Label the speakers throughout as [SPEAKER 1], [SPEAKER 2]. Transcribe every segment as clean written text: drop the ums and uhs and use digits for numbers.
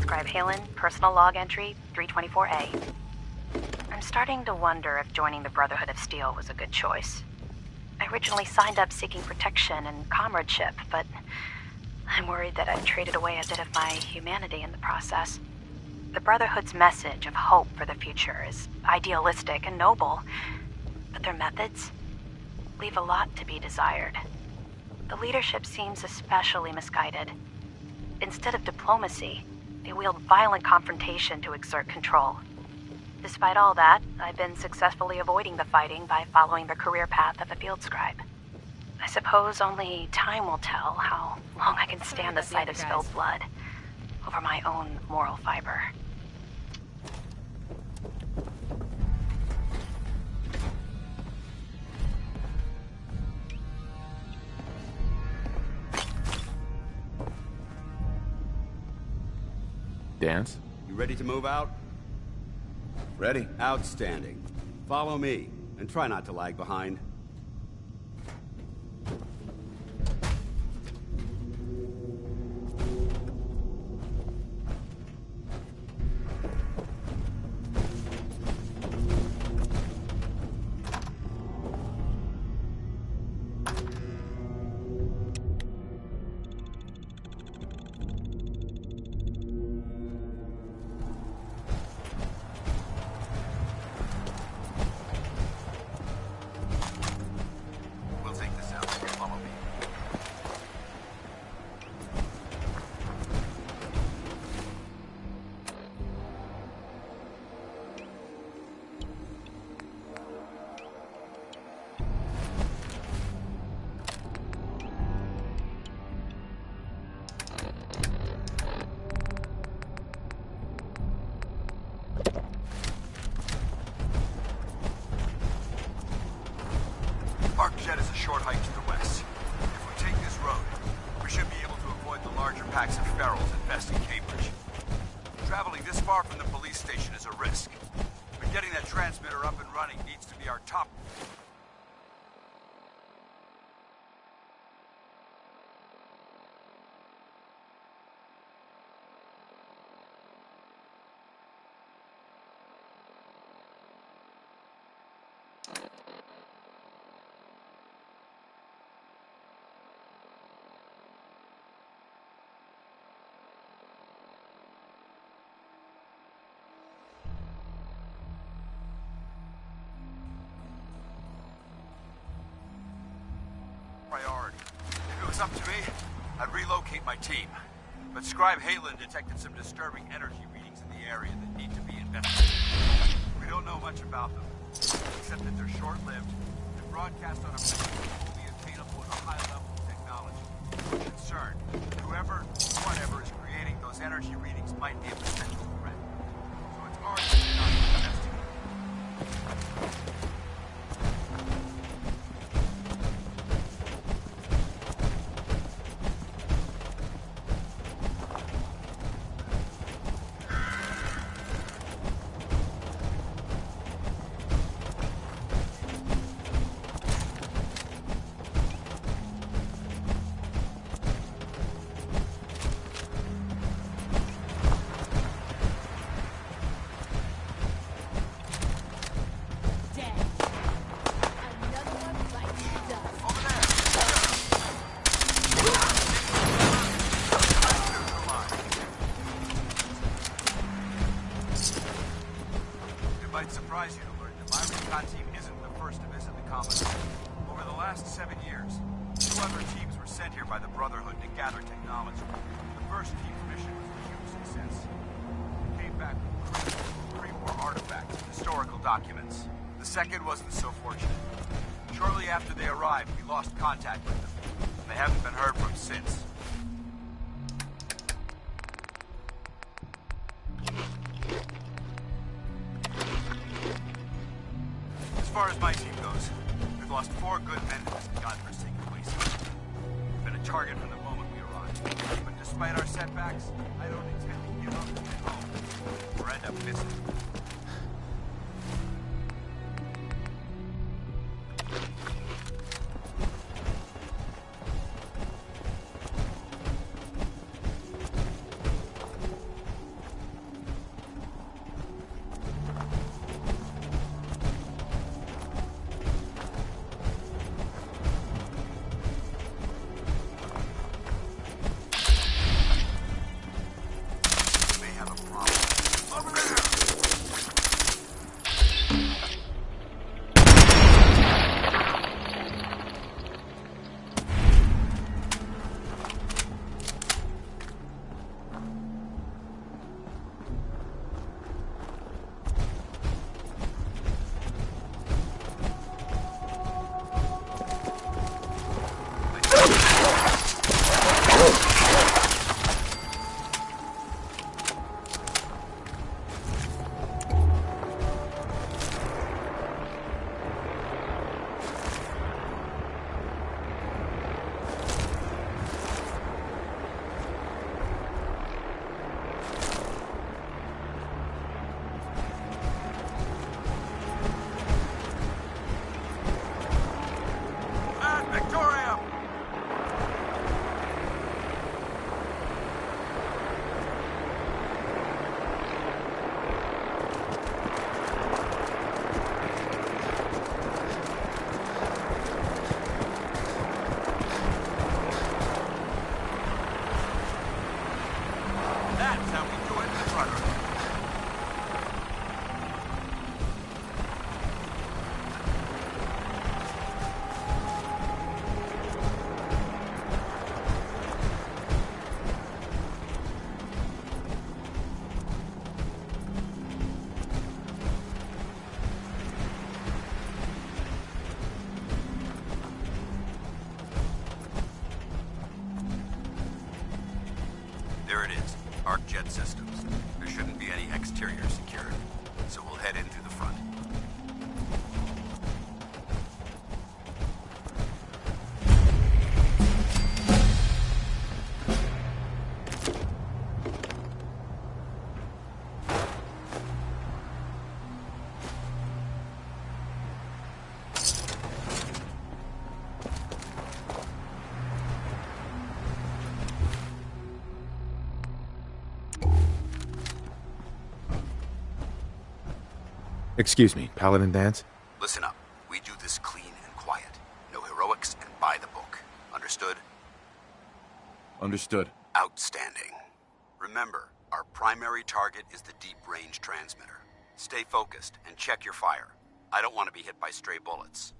[SPEAKER 1] Scribe Halen, personal log entry 324A. I'm starting to wonder if joining the Brotherhood of Steel was a good choice. I originally signed up seeking protection and comradeship, but I'm worried that I've traded away a bit of my humanity in the process. The Brotherhood's message of hope for the future is idealistic and noble, but their methods leave a lot to be desired. The leadership seems especially misguided. Instead of diplomacy, they wield violent confrontation to exert control. Despite all that, I've been successfully avoiding the fighting by following the career path of a field scribe. I suppose only time will tell how long I can stand the sight of spilled blood over my own moral fiber.
[SPEAKER 2] Dance?
[SPEAKER 3] You ready to move out?
[SPEAKER 2] Ready.
[SPEAKER 3] Outstanding. Follow me, and try not to lag behind.
[SPEAKER 4] Jet is a short hike to the west. If we take this road, we should be able to avoid the larger packs of ferals infesting Cambridge. Traveling this far from the police station is a risk, but getting that transmitter up and running needs to be our top. Priority. If it was up to me, I'd relocate my team. But Scribe Halen detected some disturbing energy readings in the area that need to be investigated. We don't know much about them, except that they're short-lived and broadcast on a frequency only attainable with a high level of technology. We're concerned whoever, whatever is creating those energy readings might be a potential threat. So it's our job to investigate. Surprise you to learn that my recon team isn't the first to visit the Commodore. Over the last 7 years, 2 other teams were sent here by the Brotherhood to gather technology. The first team's mission was a huge success. They came back with 3 more artifacts and historical documents. The second wasn't so fortunate. Shortly after they arrived, we lost contact with them. They haven't been heard from since. As far as my team goes, we've lost 4 good men in this godforsaken waste. We've been a target from the moment we arrived. But despite our setbacks, I don't intend to give up and get home, or end up missing. ArcJet Systems. There shouldn't be any exterior security, so we'll head in through the front.
[SPEAKER 5] Excuse me, Paladin Danse?
[SPEAKER 4] Listen up. We do this clean and quiet. No heroics and by the book. Understood?
[SPEAKER 2] Understood.
[SPEAKER 4] Outstanding. Remember, our primary target is the deep-range transmitter. Stay focused and check your fire. I don't want to be hit by stray bullets.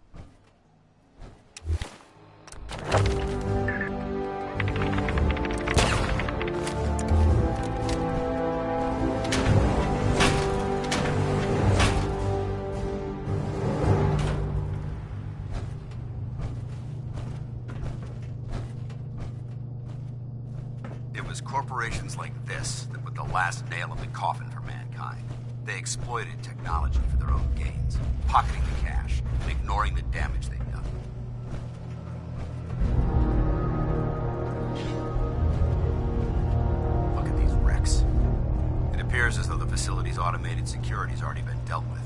[SPEAKER 4] It was corporations like this that put the last nail in the coffin for mankind. They exploited technology for their own gains, pocketing the cash and ignoring the damage they've done. Look at these wrecks. It appears as though the facility's automated security's already been dealt with.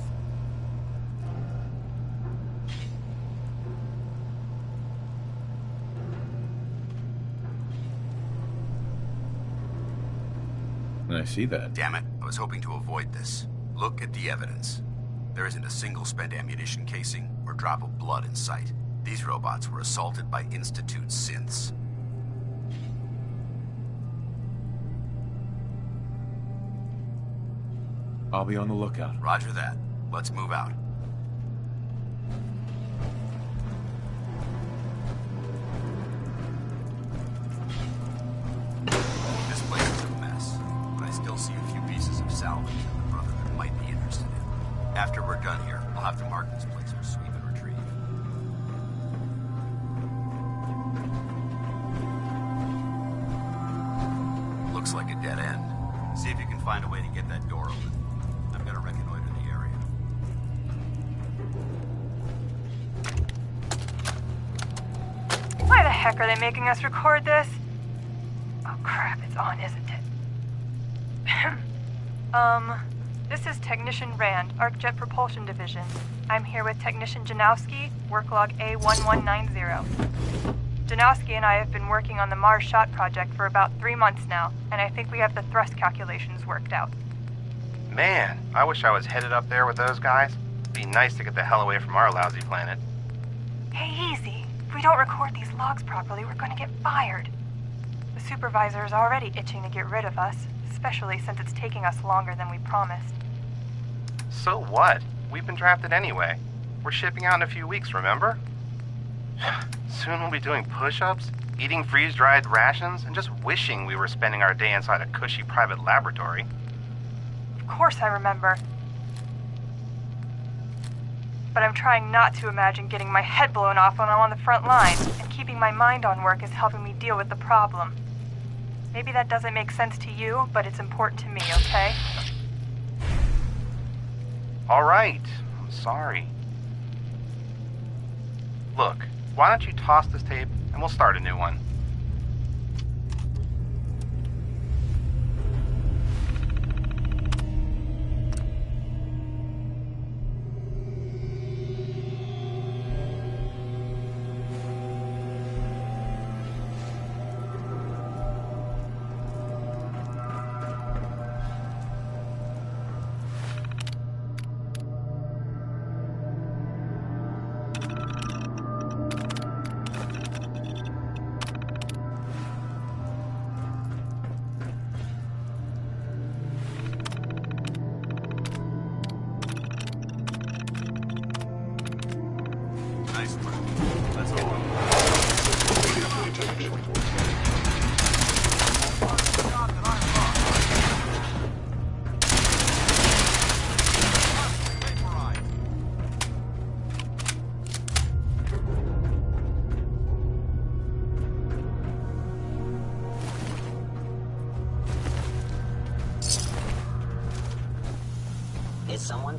[SPEAKER 2] I see that.
[SPEAKER 4] Damn it, I was hoping to avoid this. Look at the evidence. There isn't a single spent ammunition casing or drop of blood in sight. These robots were assaulted by Institute synths.
[SPEAKER 2] I'll be on the lookout.
[SPEAKER 4] Roger that. Let's move out. This place is a mess, but I still see a few pieces of salvage that the Brotherhood might be interested in. After we're done here, I'll have to mark this place for sweep and retrieve. Looks like a dead end. See if you can find a way to get that door open. I'm gonna reconnoiter the area.
[SPEAKER 6] Why the heck are they making us record this? Oh crap, it's on, isn't it? This is Technician Rand, ArcJet Propulsion Division. I'm here with Technician Janowski, work log A1190. Janowski and I have been working on the Mars Shot project for about 3 months now, and I think we have the thrust calculations worked out.
[SPEAKER 7] Man, I wish I was headed up there with those guys. It'd be nice to get the hell away from our lousy planet.
[SPEAKER 6] Hey, easy. If we don't record these logs properly, we're gonna get fired. The supervisor is already itching to get rid of us, especially since it's taking us longer than we promised.
[SPEAKER 7] So what? We've been drafted anyway. We're shipping out in a few weeks, remember? Soon we'll be doing push-ups, eating freeze-dried rations, and just wishing we were spending our day inside a cushy private laboratory.
[SPEAKER 6] Of course I remember. But I'm trying not to imagine getting my head blown off when I'm on the front line, and keeping my mind on work is helping me deal with the problem. Maybe that doesn't make sense to you, but it's important to me, okay?
[SPEAKER 7] All right, I'm sorry. Look, why don't you toss this tape and we'll start a new one.
[SPEAKER 4] Nice work. Let's get moving.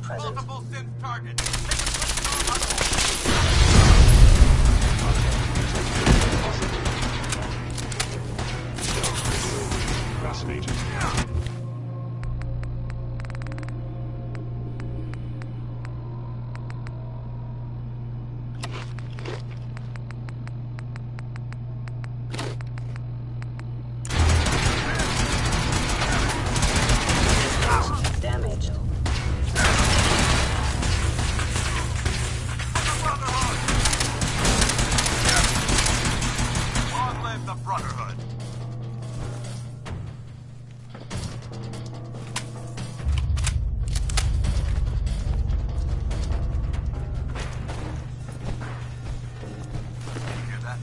[SPEAKER 5] present.
[SPEAKER 4] Multiple synth targets. Take a
[SPEAKER 5] Fascinating. Damage.
[SPEAKER 4] Long live the Brotherhood. Hear that?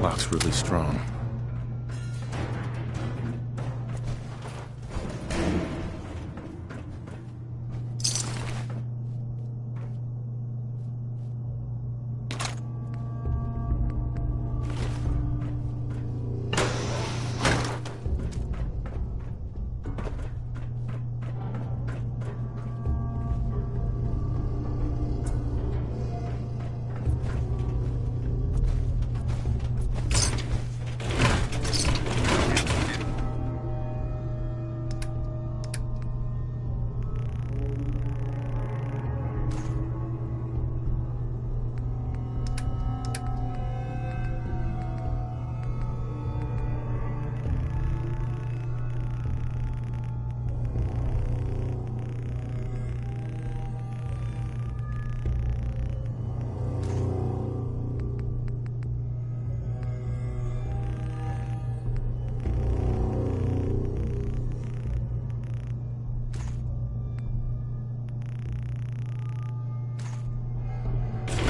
[SPEAKER 2] Lock's really strong.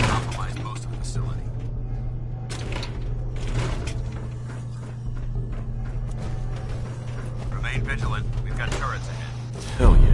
[SPEAKER 4] Compromise most of the facility. Remain vigilant. We've got turrets ahead.
[SPEAKER 2] Hell yeah.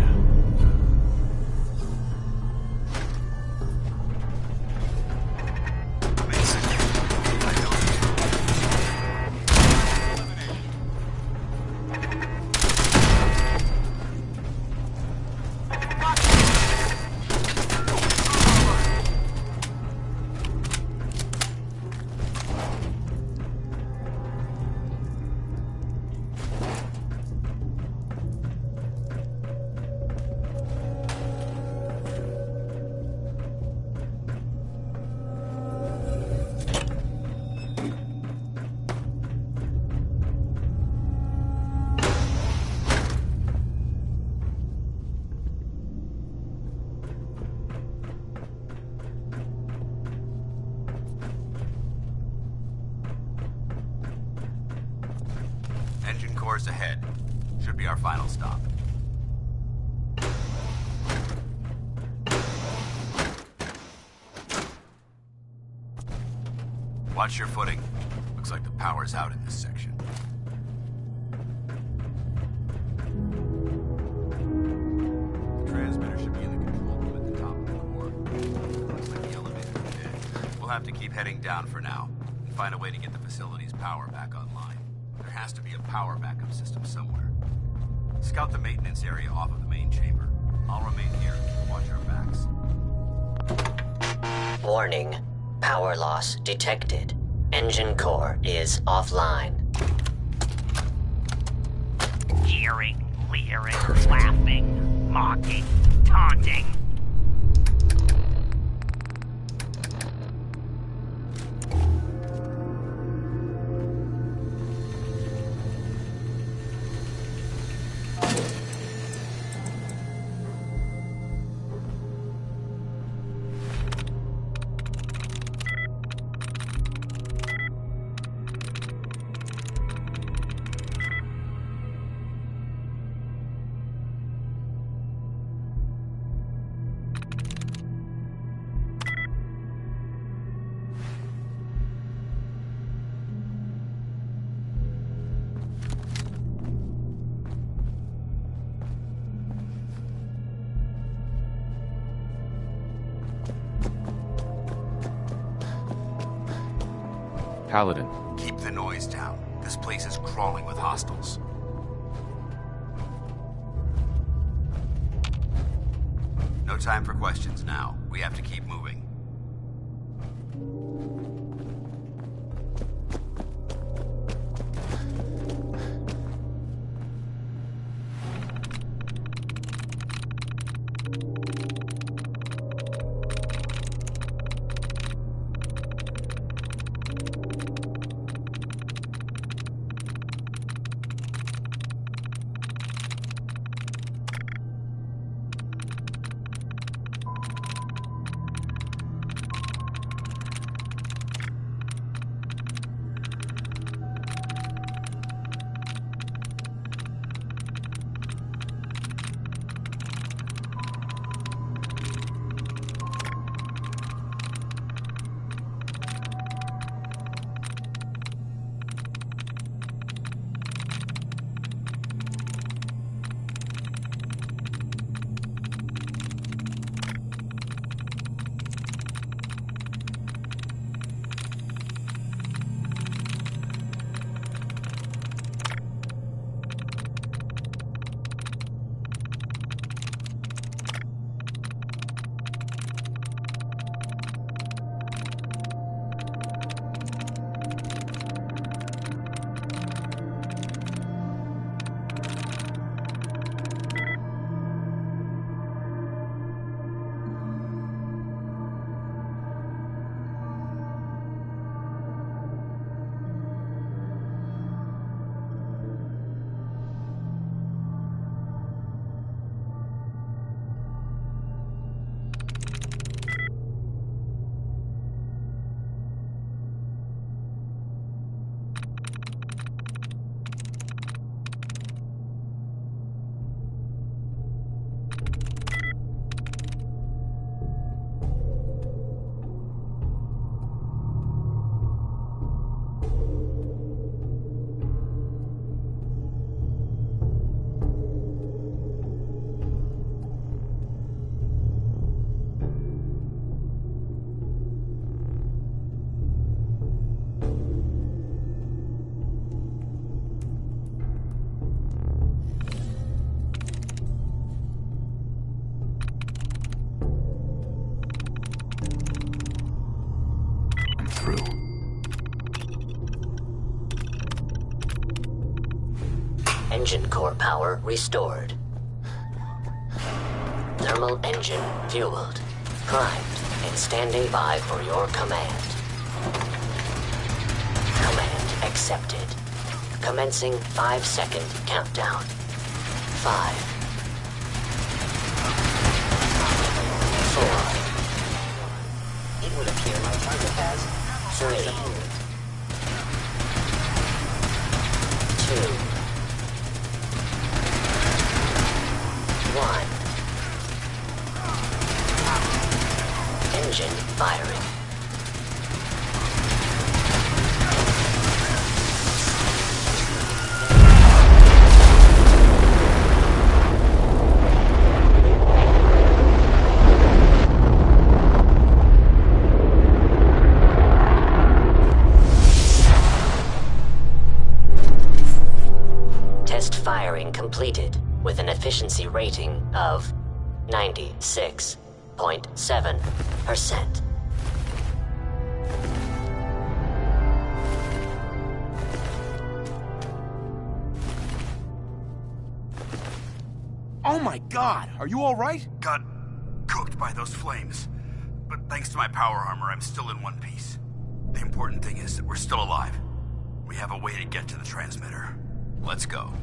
[SPEAKER 4] Engine cores ahead. Should be our final stop. Watch your footing. Looks like the power's out in this section. The transmitter should be in the control room at the top of the core. Looks like the elevator's dead. We'll have to keep heading down for now and find a way to get the facility's power back online. There has to be a power backup system somewhere. Scout the maintenance area off of the main chamber. I'll remain here and watch our backs.
[SPEAKER 5] Warning. Power loss detected. Engine core is offline.
[SPEAKER 8] Jeering, leering, laughing, mocking, taunting.
[SPEAKER 2] Paladin.
[SPEAKER 4] Keep the noise down. This place is crawling with hostiles. No time for questions now. We have to keep moving.
[SPEAKER 5] Engine core power restored. Thermal engine fueled, primed, and standing by for your command. Command accepted. Commencing 5-second countdown. 5, 4. It would appear my target has 3, 2, 1. Engine firing. Test firing completed with an efficiency rating of 96.7%.
[SPEAKER 2] Oh my god! Are you alright?
[SPEAKER 4] Got cooked by those flames. But thanks to my power armor, I'm still in one piece. The important thing is that we're still alive. We have a way to get to the transmitter. Let's go.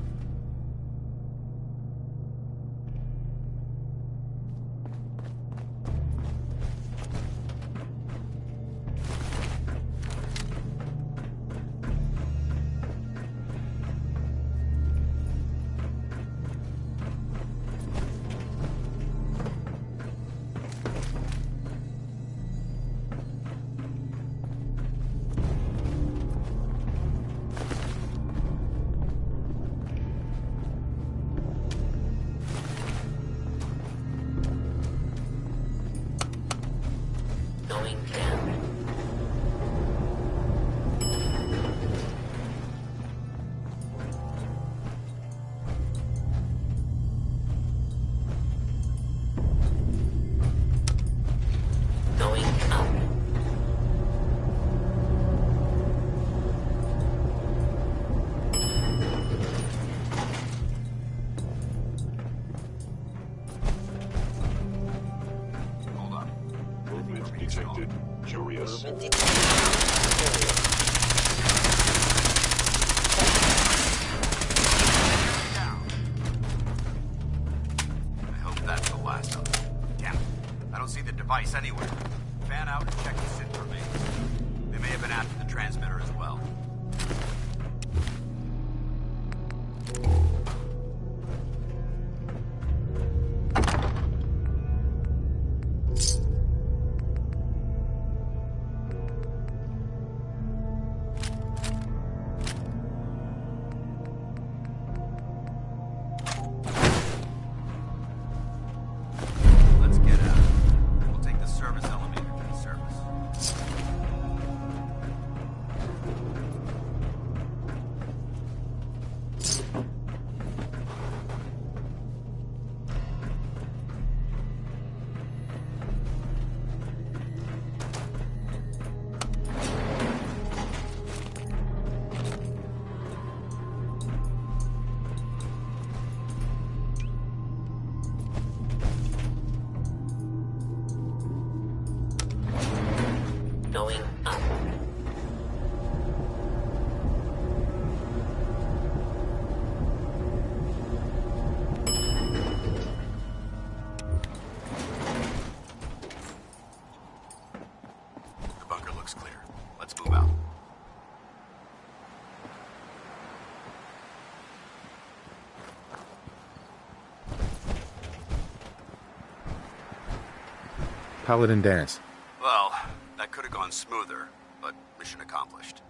[SPEAKER 9] Paladin Danse.
[SPEAKER 4] Well, that could have gone smoother, but mission accomplished.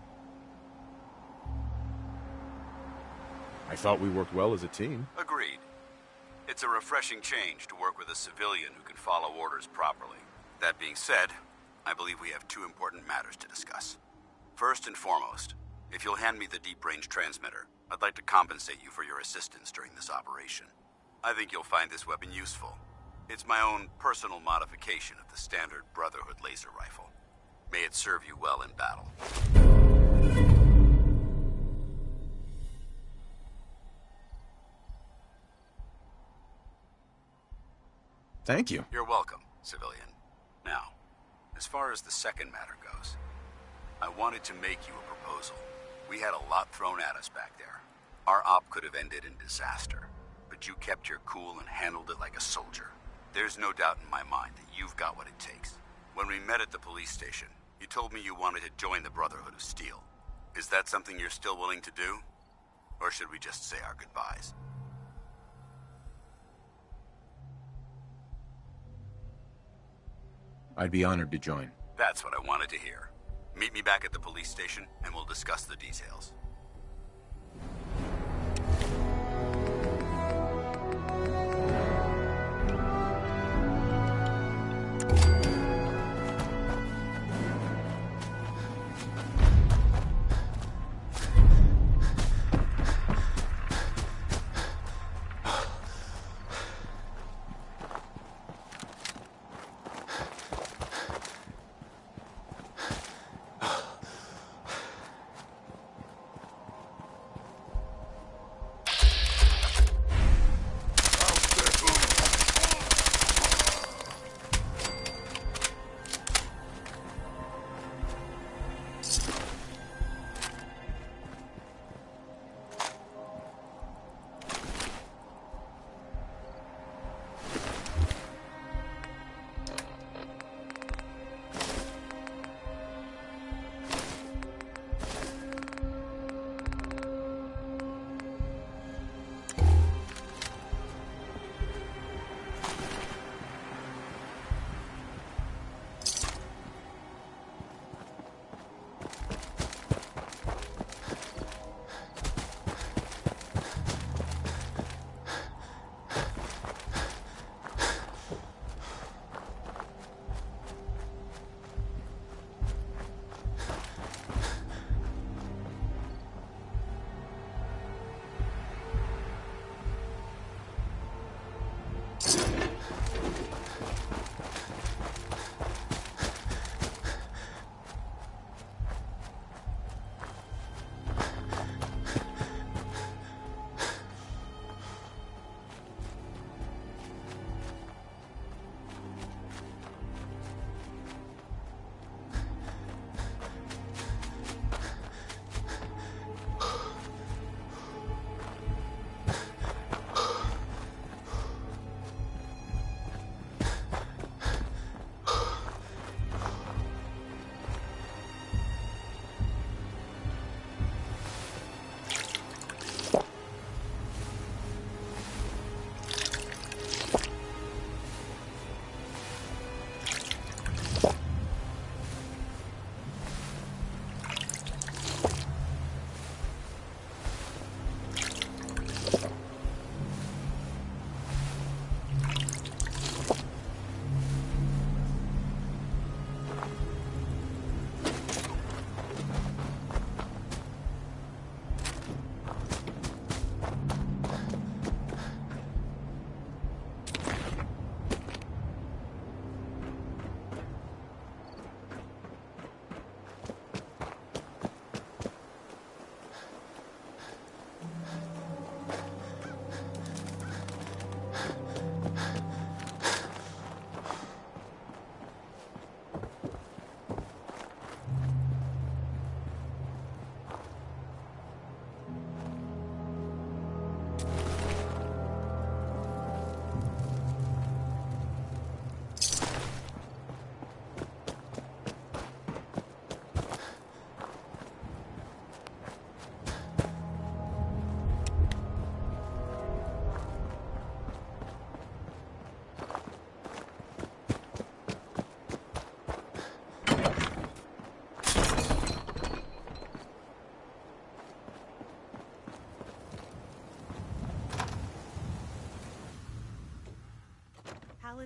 [SPEAKER 9] I thought we worked well as a team.
[SPEAKER 4] Agreed. It's a refreshing change to work with a civilian who can follow orders properly. That being said, I believe we have two important matters to discuss. First and foremost, if you'll hand me the deep-range transmitter, I'd like to compensate you for your assistance during this operation. I think you'll find this weapon useful. It's my own personal modification of the standard Brotherhood laser rifle. May it serve you well in battle.
[SPEAKER 9] Thank you.
[SPEAKER 4] You're welcome, civilian. Now, as far as the second matter goes, I wanted to make you a proposal. We had a lot thrown at us back there. Our op could have ended in disaster, but you kept your cool and handled it like a soldier. There's no doubt in my mind that you've got what it takes. When we met at the police station, you told me you wanted to join the Brotherhood of Steel. Is that something you're still willing to do? Or should we just say our goodbyes?
[SPEAKER 9] I'd be honored to join.
[SPEAKER 4] That's what I wanted to hear. Meet me back at the police station, and we'll discuss the details.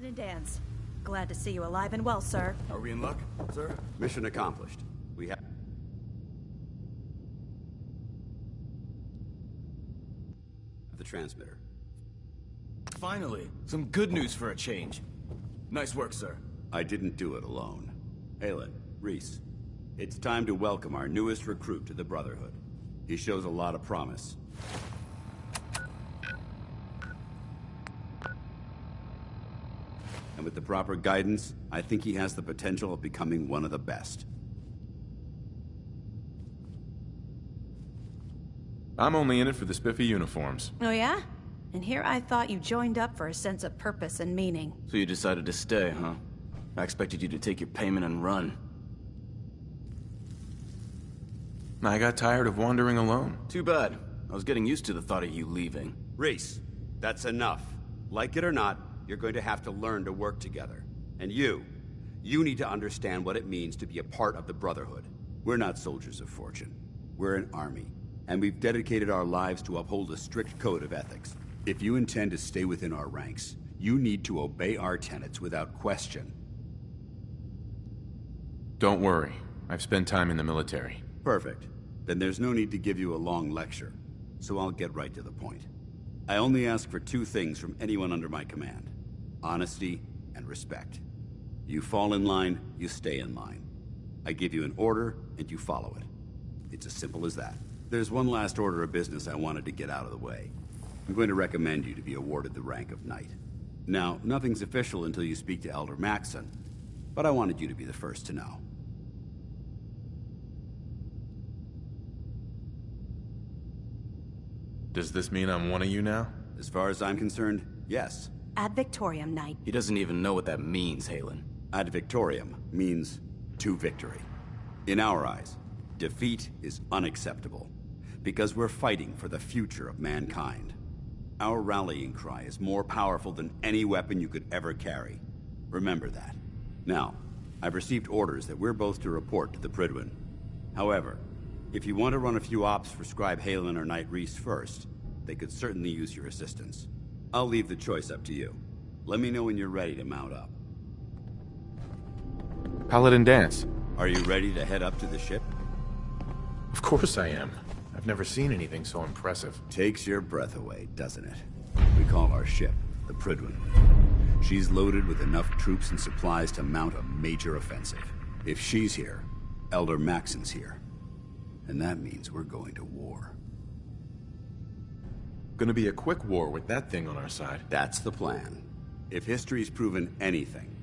[SPEAKER 10] Paladin Danse. Glad to see you alive and well, sir.
[SPEAKER 2] Are we in luck, sir?
[SPEAKER 3] Mission accomplished. We have... the transmitter.
[SPEAKER 2] Finally, some good news for a change. Nice work, sir.
[SPEAKER 3] I didn't do it alone. Haylen, Reese, it's time to welcome our newest recruit to the Brotherhood. He shows a lot of promise. And with the proper guidance, I think he has the potential of becoming one of the best.
[SPEAKER 9] I'm only in it for the spiffy uniforms.
[SPEAKER 10] Oh yeah? And here I thought you joined up for a sense of purpose and meaning.
[SPEAKER 2] So you decided to stay, huh? I expected you to take your payment and run.
[SPEAKER 9] I got tired of wandering alone.
[SPEAKER 2] Too bad. I was getting used to the thought of you leaving.
[SPEAKER 3] Reese, that's enough. Like it or not, you're going to have to learn to work together. And you need to understand what it means to be a part of the Brotherhood. We're not soldiers of fortune. We're an army. And we've dedicated our lives to uphold a strict code of ethics. If you intend to stay within our ranks, you need to obey our tenets without question.
[SPEAKER 9] Don't worry. I've spent time in the military.
[SPEAKER 3] Perfect. Then there's no need to give you a long lecture. So I'll get right to the point. I only ask for two things from anyone under my command. Honesty and respect. You fall in line, you stay in line. I give you an order, and you follow it. It's as simple as that. There's one last order of business I wanted to get out of the way. I'm going to recommend you to be awarded the rank of Knight. Now, nothing's official until you speak to Elder Maxson, but I wanted you to be the first to know.
[SPEAKER 9] Does this mean I'm one of you now?
[SPEAKER 3] As far as I'm concerned, yes.
[SPEAKER 10] Ad Victoriam, Knight.
[SPEAKER 2] He doesn't even know what that means, Haylen.
[SPEAKER 3] Ad Victoriam means to victory. In our eyes, defeat is unacceptable, because we're fighting for the future of mankind. Our rallying cry is more powerful than any weapon you could ever carry. Remember that. Now, I've received orders that we're both to report to the Prydwen. However, if you want to run a few ops for Scribe Haylen or Knight Reese first, they could certainly use your assistance. I'll leave the choice up to you. Let me know when you're ready to mount up.
[SPEAKER 9] Paladin Danse.
[SPEAKER 3] Are you ready to head up to the ship?
[SPEAKER 9] Of course I am. I've never seen anything so impressive.
[SPEAKER 3] Takes your breath away, doesn't it? We call our ship the Prydwen. She's loaded with enough troops and supplies to mount a major offensive. If she's here, Elder Maxson's here. And that means we're going to war.
[SPEAKER 9] Gonna be a quick war with that thing on our side.
[SPEAKER 3] That's the plan. If history's proven anything,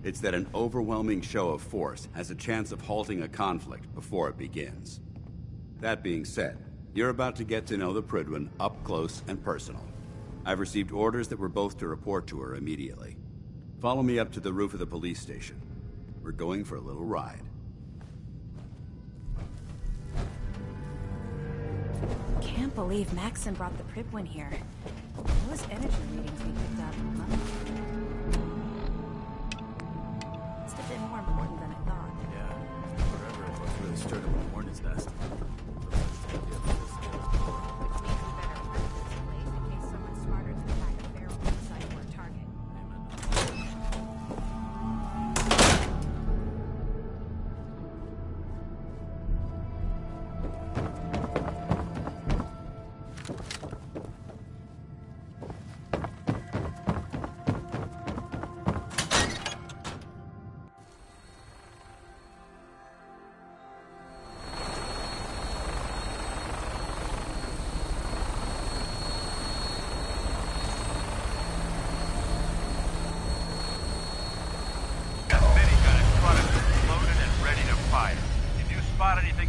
[SPEAKER 3] it's that an overwhelming show of force has a chance of halting a conflict before it begins. That being said, you're about to get to know the Prydwen up close and personal. I've received orders that we're both to report to her immediately. Follow me up to the roof of the police station. We're going for a little ride.
[SPEAKER 10] Can't believe Maxson brought the Prydwen here. Those energy readings we picked up, huh? Must have been more important than I thought.
[SPEAKER 2] Yeah, whatever it was really stirred up a hornet's nest.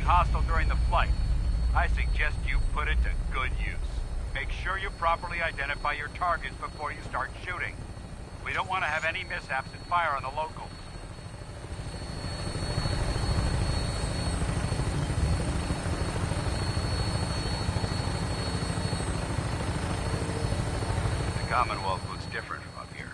[SPEAKER 4] Hostile during the flight. I suggest you put it to good use. Make sure you properly identify your targets before you start shooting. We don't want to have any mishaps and fire on the locals. The Commonwealth looks different from up here,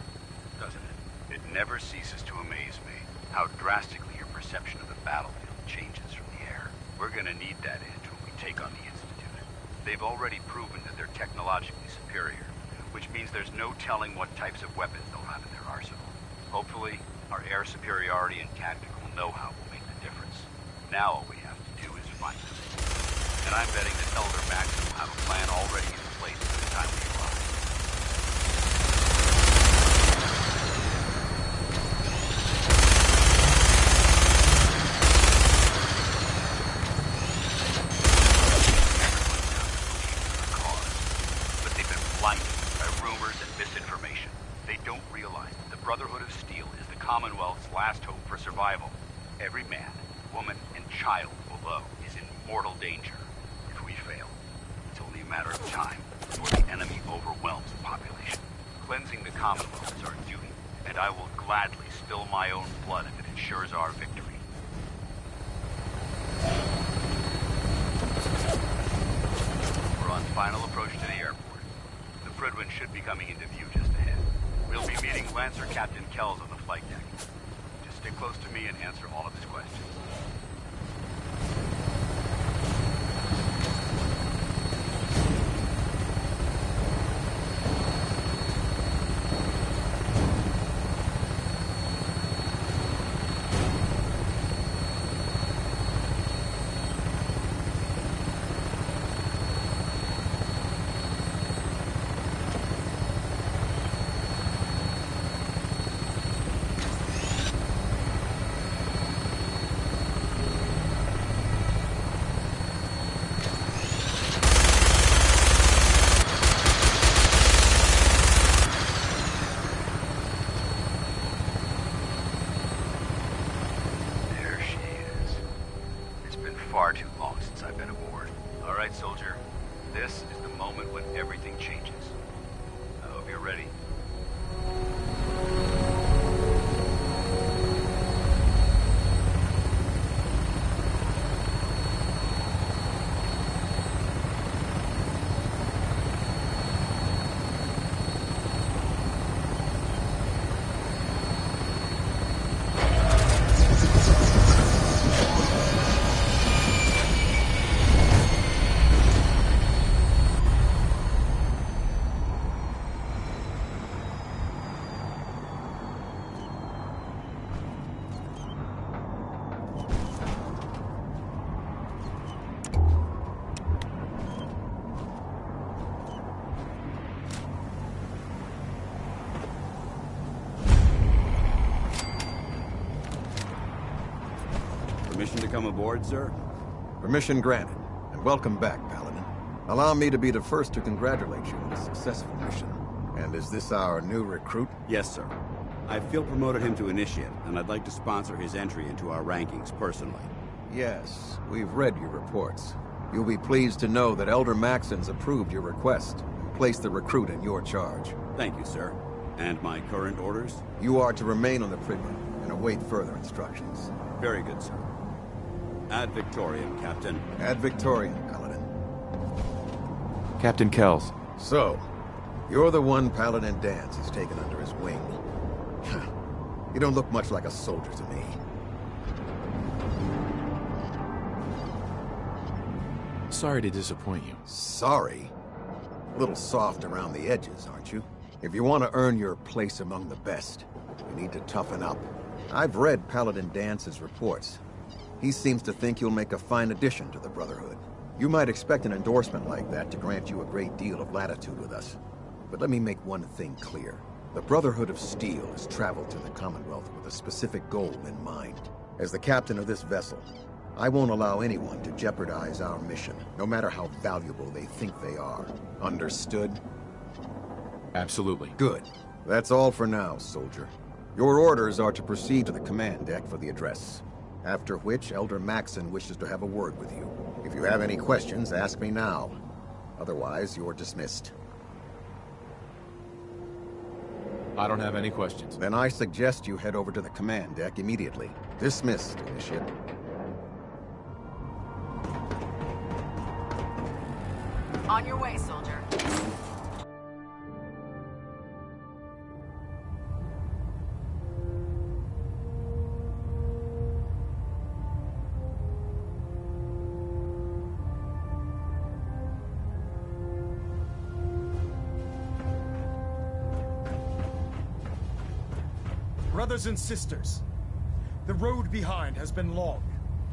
[SPEAKER 4] doesn't it? It never ceases to amaze me how drastically your perception of the battlefield changes from the air. We're gonna need that edge when we take on the Institute. They've already proven that they're technologically superior, which means there's no telling what types of weapons they'll have in their arsenal. Hopefully, our air superiority and tactical know-how will make the difference. Now all we have to do is find them. And I'm betting that Elder Maxson will have a plan already in place by the time we arrive. But they've been blinded by rumors and misinformation. They don't realize that the Brotherhood of Steel is the Commonwealth's last hope for survival. Every man, woman, and child below is in mortal danger. If we fail, it's only a matter of time before the enemy overwhelms the population. Cleansing the Commonwealth is our duty, and I will gladly spill my own blood if it ensures our victory. We're on final approach to the airport. The Prydwen should be coming into view just ahead. We'll be meeting Lancer Captain Kells on the flight deck. Just stick close to me and answer all of his questions. Far too long since I've been aboard. All right, soldier. This is the moment when everything changes. I hope you're ready.
[SPEAKER 3] Permission to come aboard, sir?
[SPEAKER 11] Permission granted, and welcome back, Paladin. Allow me to be the first to congratulate you on a successful mission. And is this our new recruit?
[SPEAKER 3] Yes, sir. I feel promoted him to initiate, and I'd like to sponsor his entry into our rankings personally.
[SPEAKER 11] Yes, we've read your reports. You'll be pleased to know that Elder Maxson's approved your request and placed the recruit in your charge.
[SPEAKER 3] Thank you, sir. And my current orders?
[SPEAKER 11] You are to remain on the Prydwen and await further instructions.
[SPEAKER 3] Very good, sir. Ad Victoriam, Captain.
[SPEAKER 11] Ad Victoriam, Paladin.
[SPEAKER 9] Captain Kells.
[SPEAKER 11] So, you're the one Paladin Danse has taken under his wing. You don't look much like a soldier to me.
[SPEAKER 9] Sorry to disappoint you.
[SPEAKER 11] Sorry? A little soft around the edges, aren't you? If you want to earn your place among the best, you need to toughen up. I've read Paladin Dance's reports. He seems to think you'll make a fine addition to the Brotherhood. You might expect an endorsement like that to grant you a great deal of latitude with us. But let me make one thing clear. The Brotherhood of Steel has traveled to the Commonwealth with a specific goal in mind. As the captain of this vessel, I won't allow anyone to jeopardize our mission, no matter how valuable they think they are. Understood?
[SPEAKER 9] Absolutely.
[SPEAKER 11] Good. That's all for now, soldier. Your orders are to proceed to the command deck for the address. After which, Elder Maxson wishes to have a word with you. If you have any questions, ask me now. Otherwise, you're dismissed.
[SPEAKER 9] I don't have any questions.
[SPEAKER 11] Then I suggest you head over to the command deck immediately. Dismissed, Initiate.
[SPEAKER 12] On your way, soldier.
[SPEAKER 13] Brothers and sisters, the road behind has been long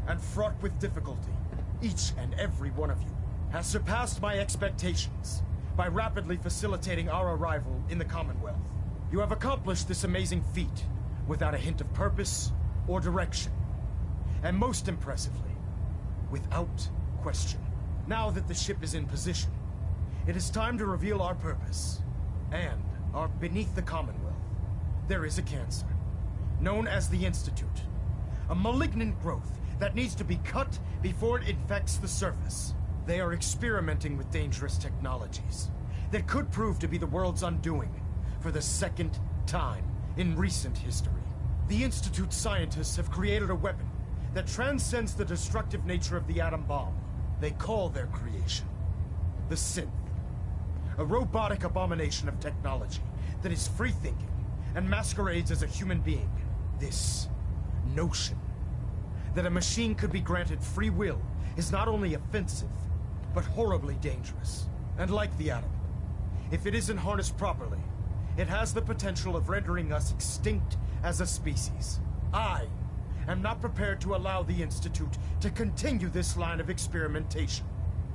[SPEAKER 13] and fraught with difficulty. Each and every one of you has surpassed my expectations by rapidly facilitating our arrival in the Commonwealth. You have accomplished this amazing feat without a hint of purpose or direction. And most impressively, without question. Now that the ship is in position, it is time to reveal our purpose. And beneath the Commonwealth, there is a cancer, known as the Institute. A malignant growth that needs to be cut before it infects the surface. They are experimenting with dangerous technologies that could prove to be the world's undoing for the second time in recent history. The Institute scientists have created a weapon that transcends the destructive nature of the atom bomb. They call their creation the Synth. A robotic abomination of technology that is free-thinking and masquerades as a human being. This notion that a machine could be granted free will is not only offensive, but horribly dangerous. And like the atom, if it isn't harnessed properly, it has the potential of rendering us extinct as a species. I am not prepared to allow the Institute to continue this line of experimentation.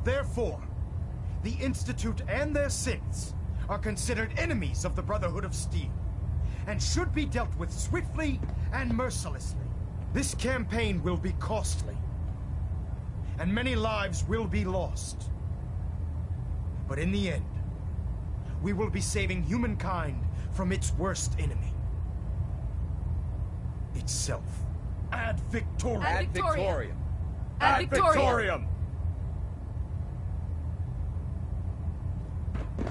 [SPEAKER 13] Therefore, the Institute and their synths are considered enemies of the Brotherhood of Steel, and should be dealt with swiftly and mercilessly. This campaign will be costly, and many lives will be lost. But in the end, we will be saving humankind from its worst enemy. Itself. Ad Victoriam!
[SPEAKER 12] Ad Victoriam!
[SPEAKER 13] Ad Victoriam!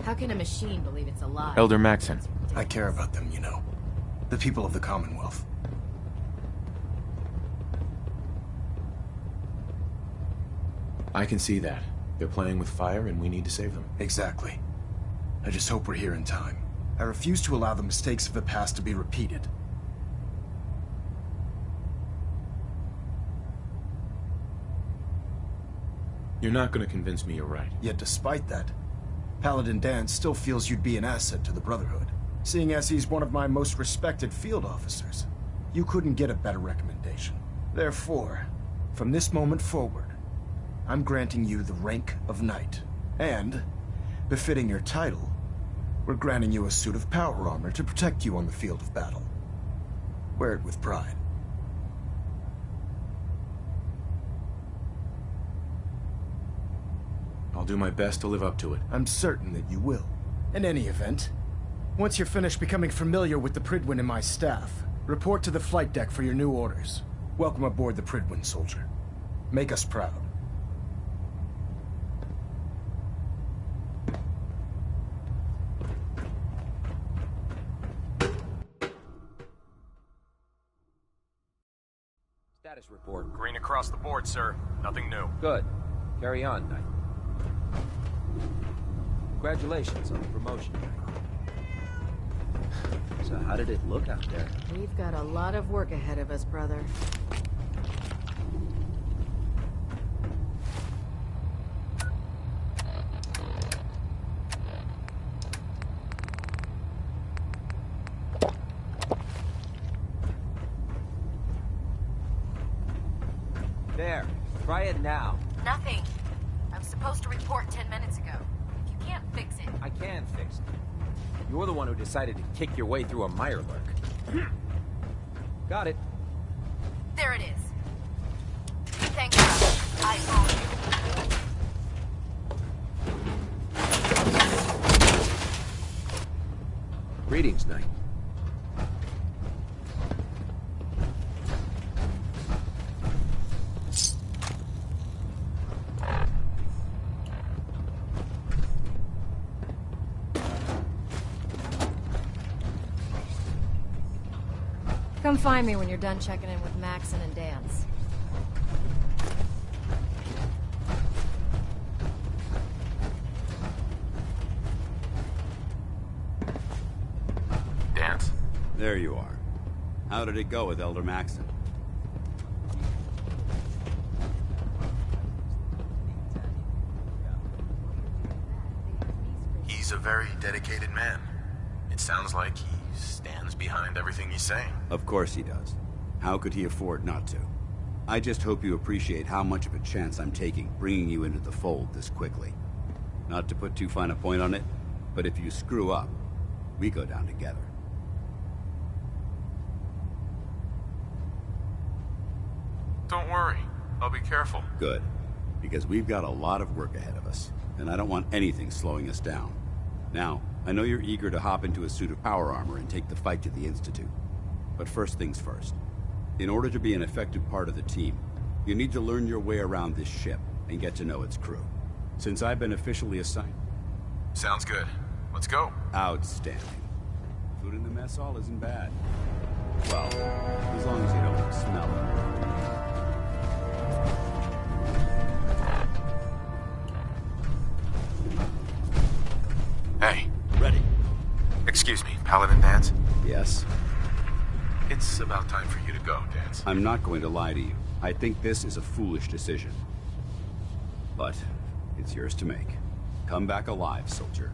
[SPEAKER 10] How can a machine believe it's alive?
[SPEAKER 9] Elder Maxon.
[SPEAKER 13] I care about them, you know. The people of the Commonwealth.
[SPEAKER 9] I can see that. They're playing with fire and we need to save them.
[SPEAKER 13] Exactly. I just hope we're here in time. I refuse to allow the mistakes of the past to be repeated.
[SPEAKER 9] You're not going to convince me you're right.
[SPEAKER 13] Yet despite that, Paladin Danse still feels you'd be an asset to the Brotherhood, seeing as he's one of my most respected field officers. You couldn't get a better recommendation. Therefore, from this moment forward, I'm granting you the rank of Knight. And, befitting your title, we're granting you a suit of power armor to protect you on the field of battle. Wear it with pride.
[SPEAKER 9] I'll do my best to live up to it.
[SPEAKER 13] I'm certain that you will. In any event, once you're finished becoming familiar with the Prydwen and my staff, report to the flight deck for your new orders. Welcome aboard the Prydwen, soldier. Make us proud.
[SPEAKER 14] Status report.
[SPEAKER 15] Green across the board, sir. Nothing new.
[SPEAKER 14] Good. Carry on, Knight. Congratulations on the promotion. So how did it look out there?
[SPEAKER 12] We've got a lot of work ahead of us, brother.
[SPEAKER 14] There. Try it now.
[SPEAKER 12] Nothing. I was supposed to report 10 minutes ago. If you can't fix it...
[SPEAKER 14] I can fix it. You're the one who decided to kick your way through a Mirelurk. Got it.
[SPEAKER 12] There it is. Thank God. I own
[SPEAKER 14] you. Greetings, Knight.
[SPEAKER 10] Come find me when you're done checking in with Maxon and Danse.
[SPEAKER 15] Danse?
[SPEAKER 3] There you are. How did it go with Elder Maxon?
[SPEAKER 9] He's a very dedicated man. It sounds like he stands behind everything he's saying.
[SPEAKER 3] Of course he does. How could he afford not to? I just hope you appreciate how much of a chance I'm taking bringing you into the fold this quickly. Not to put too fine a point on it, but if you screw up, we go down together.
[SPEAKER 9] Don't worry. I'll be careful.
[SPEAKER 3] Good. Because we've got a lot of work ahead of us, and I don't want anything slowing us down. Now, I know you're eager to hop into a suit of power armor and take the fight to the Institute. But first things first. In order to be an effective part of the team, you need to learn your way around this ship and get to know its crew. Since I've been officially assigned...
[SPEAKER 9] Sounds good. Let's go.
[SPEAKER 3] Outstanding. Food in the mess hall isn't bad. Well, as long as you don't smell it.
[SPEAKER 9] Hey.
[SPEAKER 3] Ready.
[SPEAKER 9] Excuse me, Paladin Danse?
[SPEAKER 3] Yes?
[SPEAKER 9] It's about time for you to go, Danse.
[SPEAKER 3] I'm not going to lie to you. I think this is a foolish decision. But it's yours to make. Come back alive, soldier.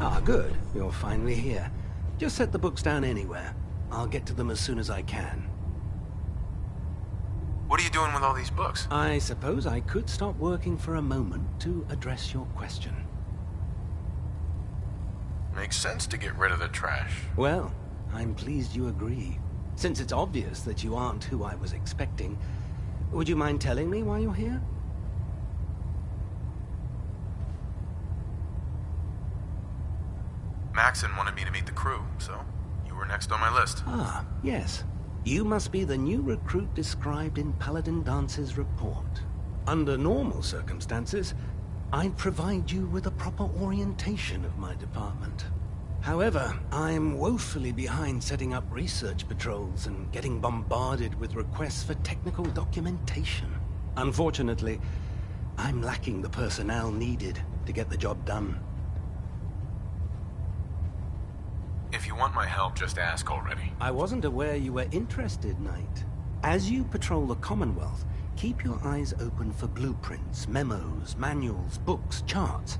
[SPEAKER 16] Ah, good. You're finally here. Just set the books down anywhere. I'll get to them as soon as I can.
[SPEAKER 9] What are you doing with all these books?
[SPEAKER 16] I suppose I could stop working for a moment to address your question.
[SPEAKER 9] Makes sense to get rid of the trash.
[SPEAKER 16] Well, I'm pleased you agree. Since it's obvious that you aren't who I was expecting, would you mind telling me why you're here?
[SPEAKER 9] Maxon wanted me to meet the crew, so you were next on my list.
[SPEAKER 16] Ah, yes. You must be the new recruit described in Paladin Dance's report. Under normal circumstances, I'd provide you with a proper orientation of my department. However, I'm woefully behind setting up research patrols and getting bombarded with requests for technical documentation. Unfortunately, I'm lacking the personnel needed to get the job done.
[SPEAKER 9] If you want my help, just ask already.
[SPEAKER 16] I wasn't aware you were interested, Knight. As you patrol the Commonwealth, keep your eyes open for blueprints, memos, manuals, books, charts.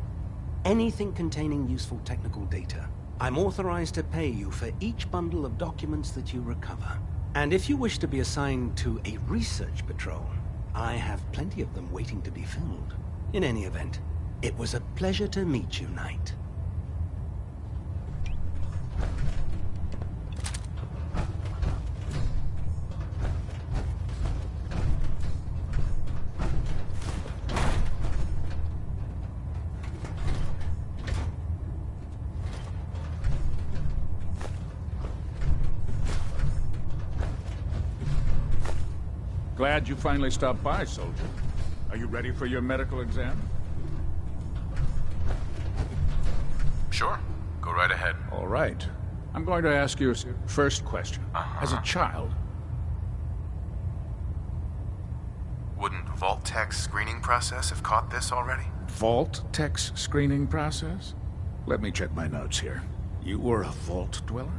[SPEAKER 16] Anything containing useful technical data. I'm authorized to pay you for each bundle of documents that you recover. And if you wish to be assigned to a research patrol, I have plenty of them waiting to be filled. In any event, it was a pleasure to meet you, Knight.
[SPEAKER 17] Glad you finally stopped by, soldier. Are you ready for your medical exam?
[SPEAKER 9] Sure. Go right ahead.
[SPEAKER 17] All right. I'm going to ask you a first question. As a child...
[SPEAKER 9] Wouldn't Vault-Tech's screening process have caught this already?
[SPEAKER 17] Vault-Tech's screening process? Let me check my notes here. You were a Vault Dweller?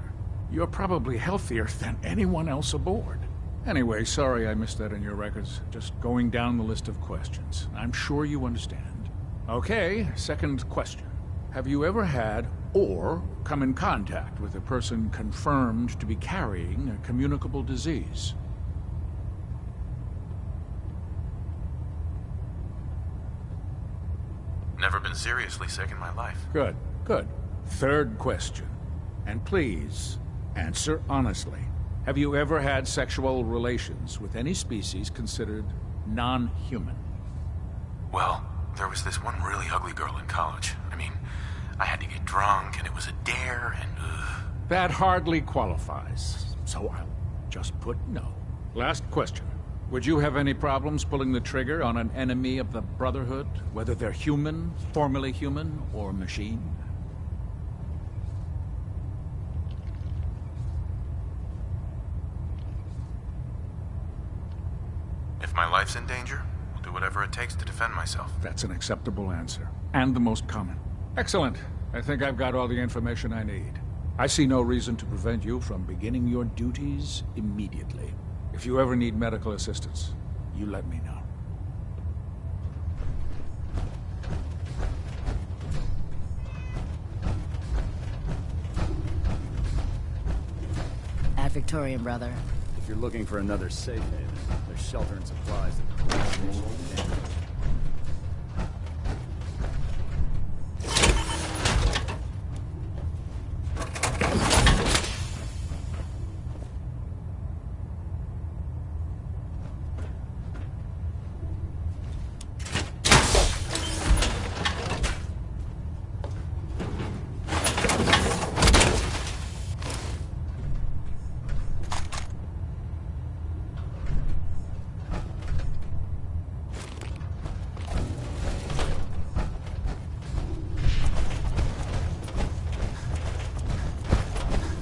[SPEAKER 17] You're probably healthier than anyone else aboard. Anyway, sorry I missed that in your records. Just going down the list of questions. I'm sure you understand. Okay, second question. Have you ever had or come in contact with a person confirmed to be carrying a communicable disease?
[SPEAKER 9] Never been seriously sick in my life.
[SPEAKER 17] Good, good. Third question. And please, answer honestly. Have you ever had sexual relations with any species considered non-human?
[SPEAKER 9] Well, there was this one really ugly girl in college. I mean, I had to get drunk, and it was a dare, and
[SPEAKER 17] That hardly qualifies, so I'll just put no. Last question. Would you have any problems pulling the trigger on an enemy of the Brotherhood, whether they're human, formerly human, or machine?
[SPEAKER 9] If my life's in danger, I'll do whatever it takes to defend myself.
[SPEAKER 17] That's an acceptable answer, and the most common. Excellent. I think I've got all the information I need. I see no reason to prevent you from beginning your duties immediately. If you ever need medical assistance, you let me know.
[SPEAKER 18] At Victorian, brother.
[SPEAKER 2] If you're looking for another safe haven, there's shelter and supplies at the police station.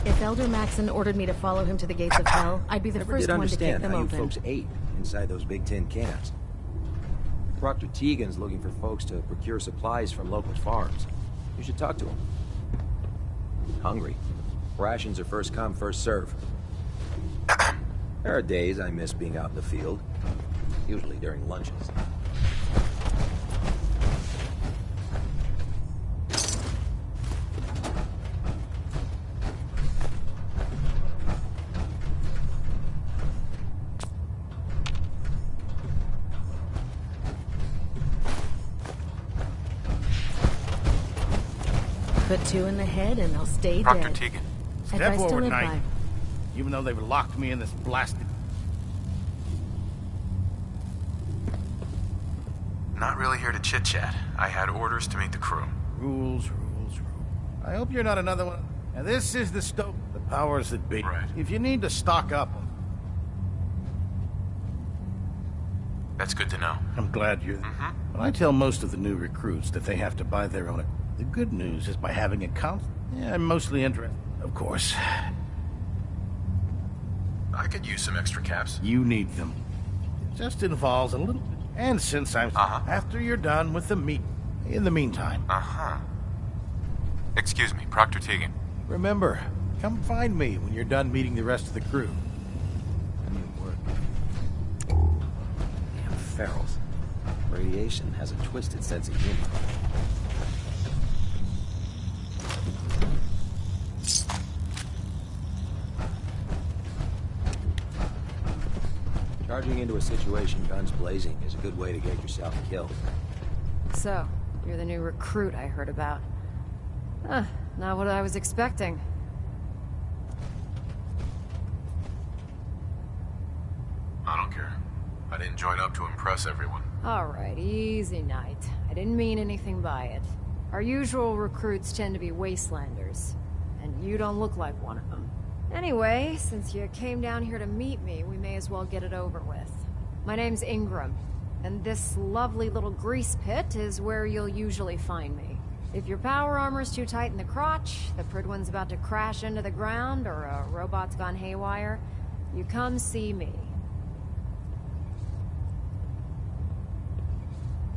[SPEAKER 18] If Elder Maxon ordered me to follow him to the gates of hell, I'd be the
[SPEAKER 16] Never
[SPEAKER 18] first
[SPEAKER 16] did
[SPEAKER 18] one to kick
[SPEAKER 16] understand
[SPEAKER 18] them
[SPEAKER 16] how
[SPEAKER 18] open.
[SPEAKER 16] you folks ate inside those big tin cans. Proctor Tegan's looking for folks to procure supplies from local farms. You should talk to him. Hungry. Rations are first come, first serve. There are days I miss being out in the field, usually during lunches.
[SPEAKER 18] Put 2 in the head and I'll stay
[SPEAKER 19] Proctor
[SPEAKER 18] dead.
[SPEAKER 19] Tegan.
[SPEAKER 18] Advice
[SPEAKER 19] Step
[SPEAKER 18] to
[SPEAKER 19] forward,
[SPEAKER 18] live
[SPEAKER 19] Knight.
[SPEAKER 18] by.
[SPEAKER 19] Even though they've locked me in this blasted...
[SPEAKER 9] Not really here to chit-chat. I had orders to meet the crew.
[SPEAKER 19] Rules. I hope you're not another one. Now this is the stoke. The powers that be.
[SPEAKER 9] Right.
[SPEAKER 19] If you need to stock up...
[SPEAKER 9] That's good to know.
[SPEAKER 19] I'm glad you're... When I tell most of the new recruits that they have to buy their own... The good news is by having a council... Yeah, I'm mostly interested. Of course.
[SPEAKER 9] I could use some extra caps.
[SPEAKER 19] You need them. It just involves a little... And since I'm... After you're done with the meet... In the meantime...
[SPEAKER 9] Excuse me, Proctor Tegan.
[SPEAKER 19] Remember, come find me when you're done meeting the rest of the crew.
[SPEAKER 16] Damn ferals. Radiation has a twisted sense of humor. Charging into a situation guns blazing is a good way to get yourself killed.
[SPEAKER 12] So, you're the new recruit I heard about. Not what I was expecting.
[SPEAKER 9] I don't care. I didn't join up to impress everyone.
[SPEAKER 12] Alright, easy night. I didn't mean anything by it. Our usual recruits tend to be wastelanders, and you don't look like one of them. Anyway, since you came down here to meet me, we may as well get it over with. My name's Ingram, and this lovely little grease pit is where you'll usually find me. If your power armor's too tight in the crotch, the Pridwin's about to crash into the ground, or a robot's gone haywire, you come see me.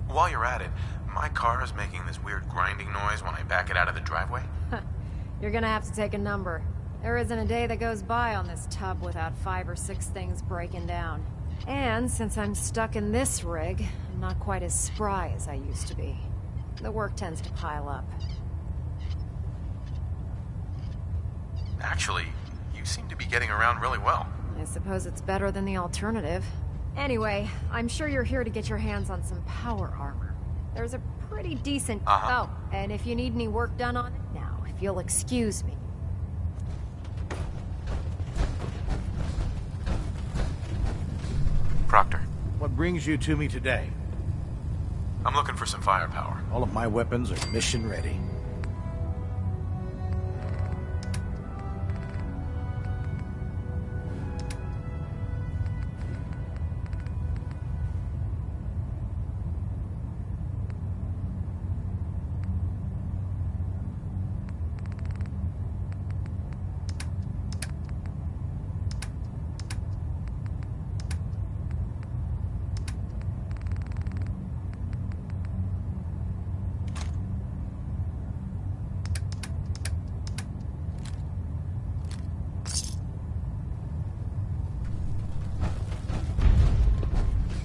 [SPEAKER 9] While you're at it, my car is making this weird grinding noise when I back it out of the driveway.
[SPEAKER 12] You're gonna have to take a number. There isn't a day that goes by on this tub without 5 or 6 things breaking down. And since I'm stuck in this rig, I'm not quite as spry as I used to be. The work tends to pile up.
[SPEAKER 9] Actually, you seem to be getting around really well.
[SPEAKER 12] I suppose it's better than the alternative. Anyway, I'm sure you're here to get your hands on some power armor. There's a pretty decent... Oh, and if you need any work done on it, now, if you'll excuse me.
[SPEAKER 9] Proctor.
[SPEAKER 19] What brings you to me today?
[SPEAKER 9] I'm looking for some firepower.
[SPEAKER 19] All of my weapons are mission ready.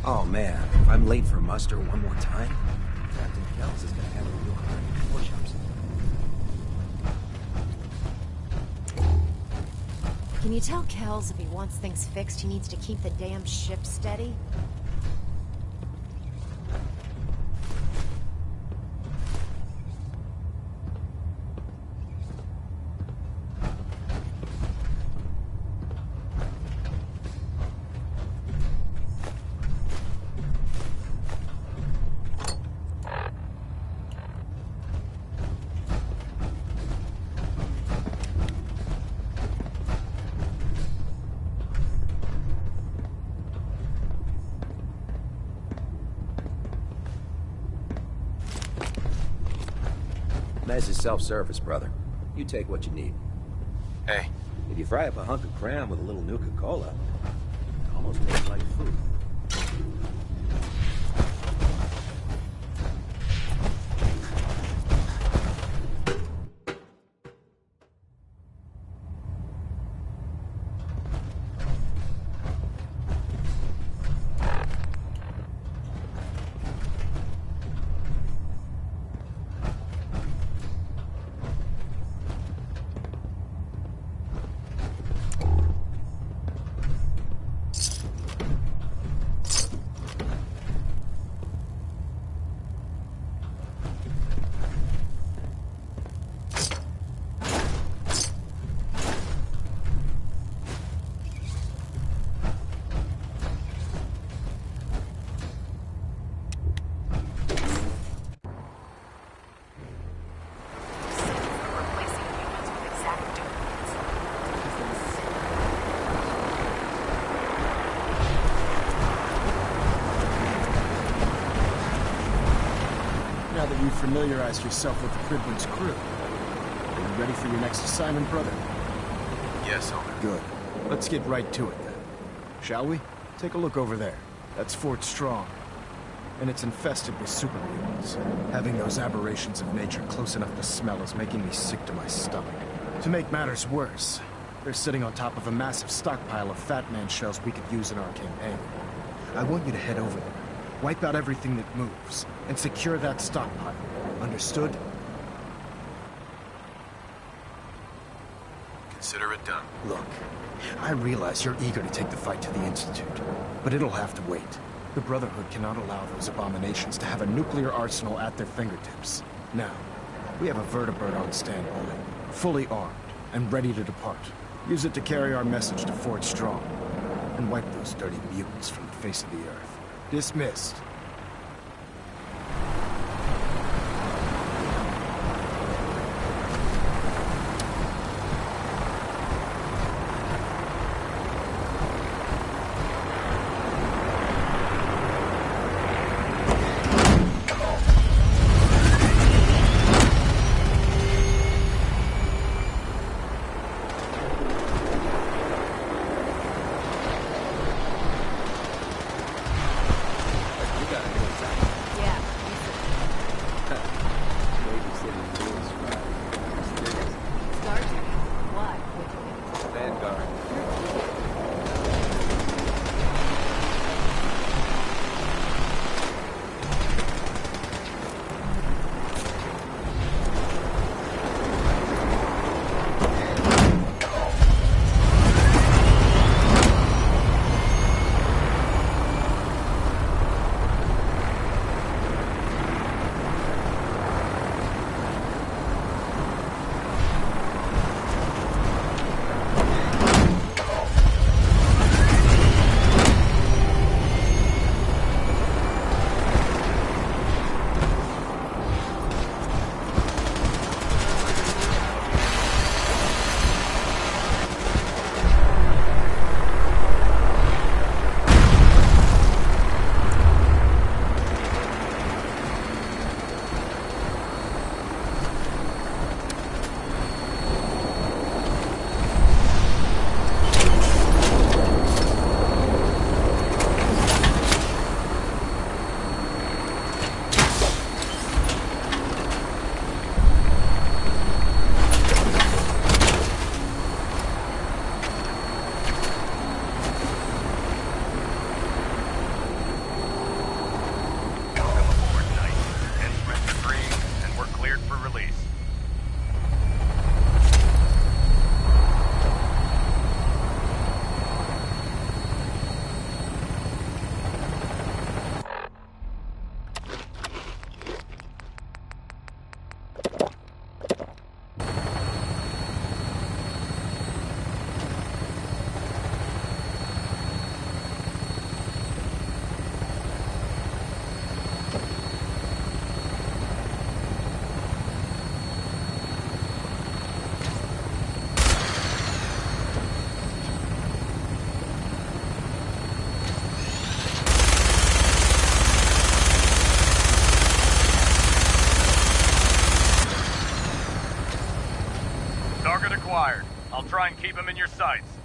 [SPEAKER 14] Oh man, if I'm late for muster one more time, Captain Kells is gonna have a real hard push-ups.
[SPEAKER 12] Can you tell Kells if he wants things fixed, he needs to keep the damn ship steady?
[SPEAKER 14] Mess is self-service, brother. You take what you need.
[SPEAKER 15] Hey.
[SPEAKER 14] If you fry up a hunk of cram with a little Nuka-Cola, it almost tastes like food.
[SPEAKER 13] Now that you've familiarized yourself with the Prydwen's crew, are you ready for your next assignment, brother?
[SPEAKER 15] Yes, Elder.
[SPEAKER 13] Good. Let's get right to it then. Shall we? Take a look over there. That's Fort Strong. And it's infested with super mutants. Having those aberrations of nature close enough to smell is making me sick to my stomach. To make matters worse, they're sitting on top of a massive stockpile of Fat Man shells we could use in our campaign. I want you to head over there, wipe out everything that moves, and secure that stockpile. Understood?
[SPEAKER 15] Consider it done.
[SPEAKER 13] Look, I realize you're eager to take the fight to the Institute, but it'll have to wait. The Brotherhood cannot allow those abominations to have a nuclear arsenal at their fingertips. Now, we have a vertibird on standby, fully armed and ready to depart. Use it to carry our message to Fort Strong, and wipe those dirty mutants from the face of the earth. Dismissed.
[SPEAKER 20] try and keep him in your sights.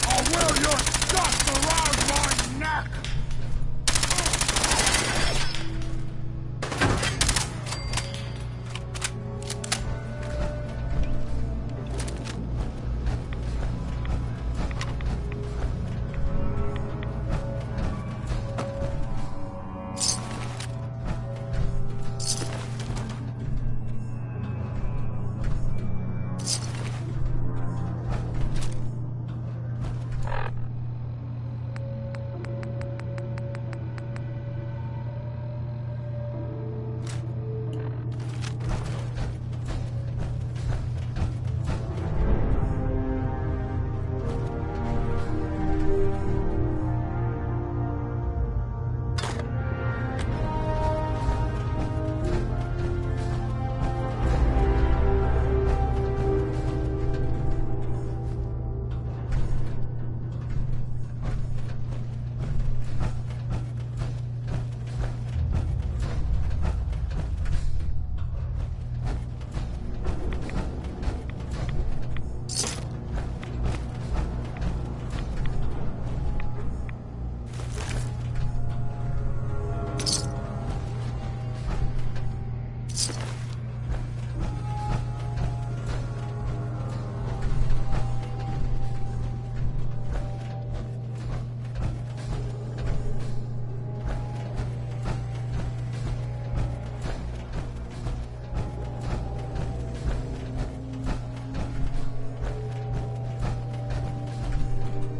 [SPEAKER 17] I'll wear your dust around my neck!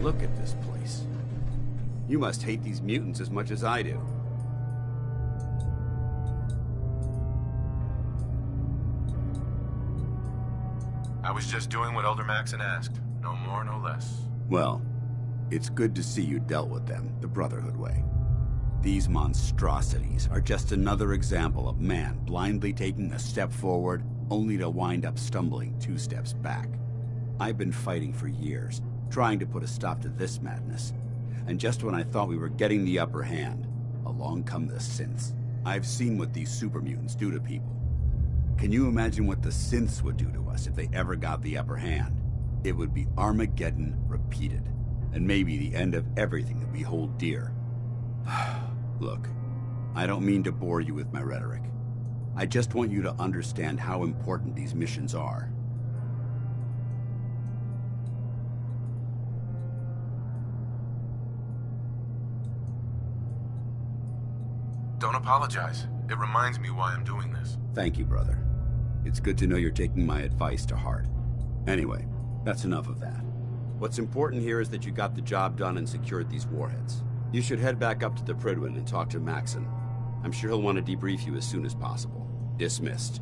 [SPEAKER 3] Look at this place. You must hate these mutants as much as I do.
[SPEAKER 15] I was just doing what Elder Maxon asked. No more, no less.
[SPEAKER 3] Well, it's good to see you dealt with them the Brotherhood way. These monstrosities are just another example of man blindly taking a step forward, only to wind up stumbling 2 steps back. I've been fighting for years, trying to put a stop to this madness. And just when I thought we were getting the upper hand, along come the synths. I've seen what these super mutants do to people. Can you imagine what the synths would do to us if they ever got the upper hand? It would be Armageddon repeated, and maybe the end of everything that we hold dear. Look, I don't mean to bore you with my rhetoric. I just want you to understand how important these missions are.
[SPEAKER 15] Don't apologize. It reminds me why I'm doing this.
[SPEAKER 3] Thank you, brother. It's good to know you're taking my advice to heart. Anyway, that's enough of that. What's important here is that you got the job done and secured these warheads. You should head back up to the Prydwen and talk to Maxon. I'm sure he'll want to debrief you as soon as possible. Dismissed.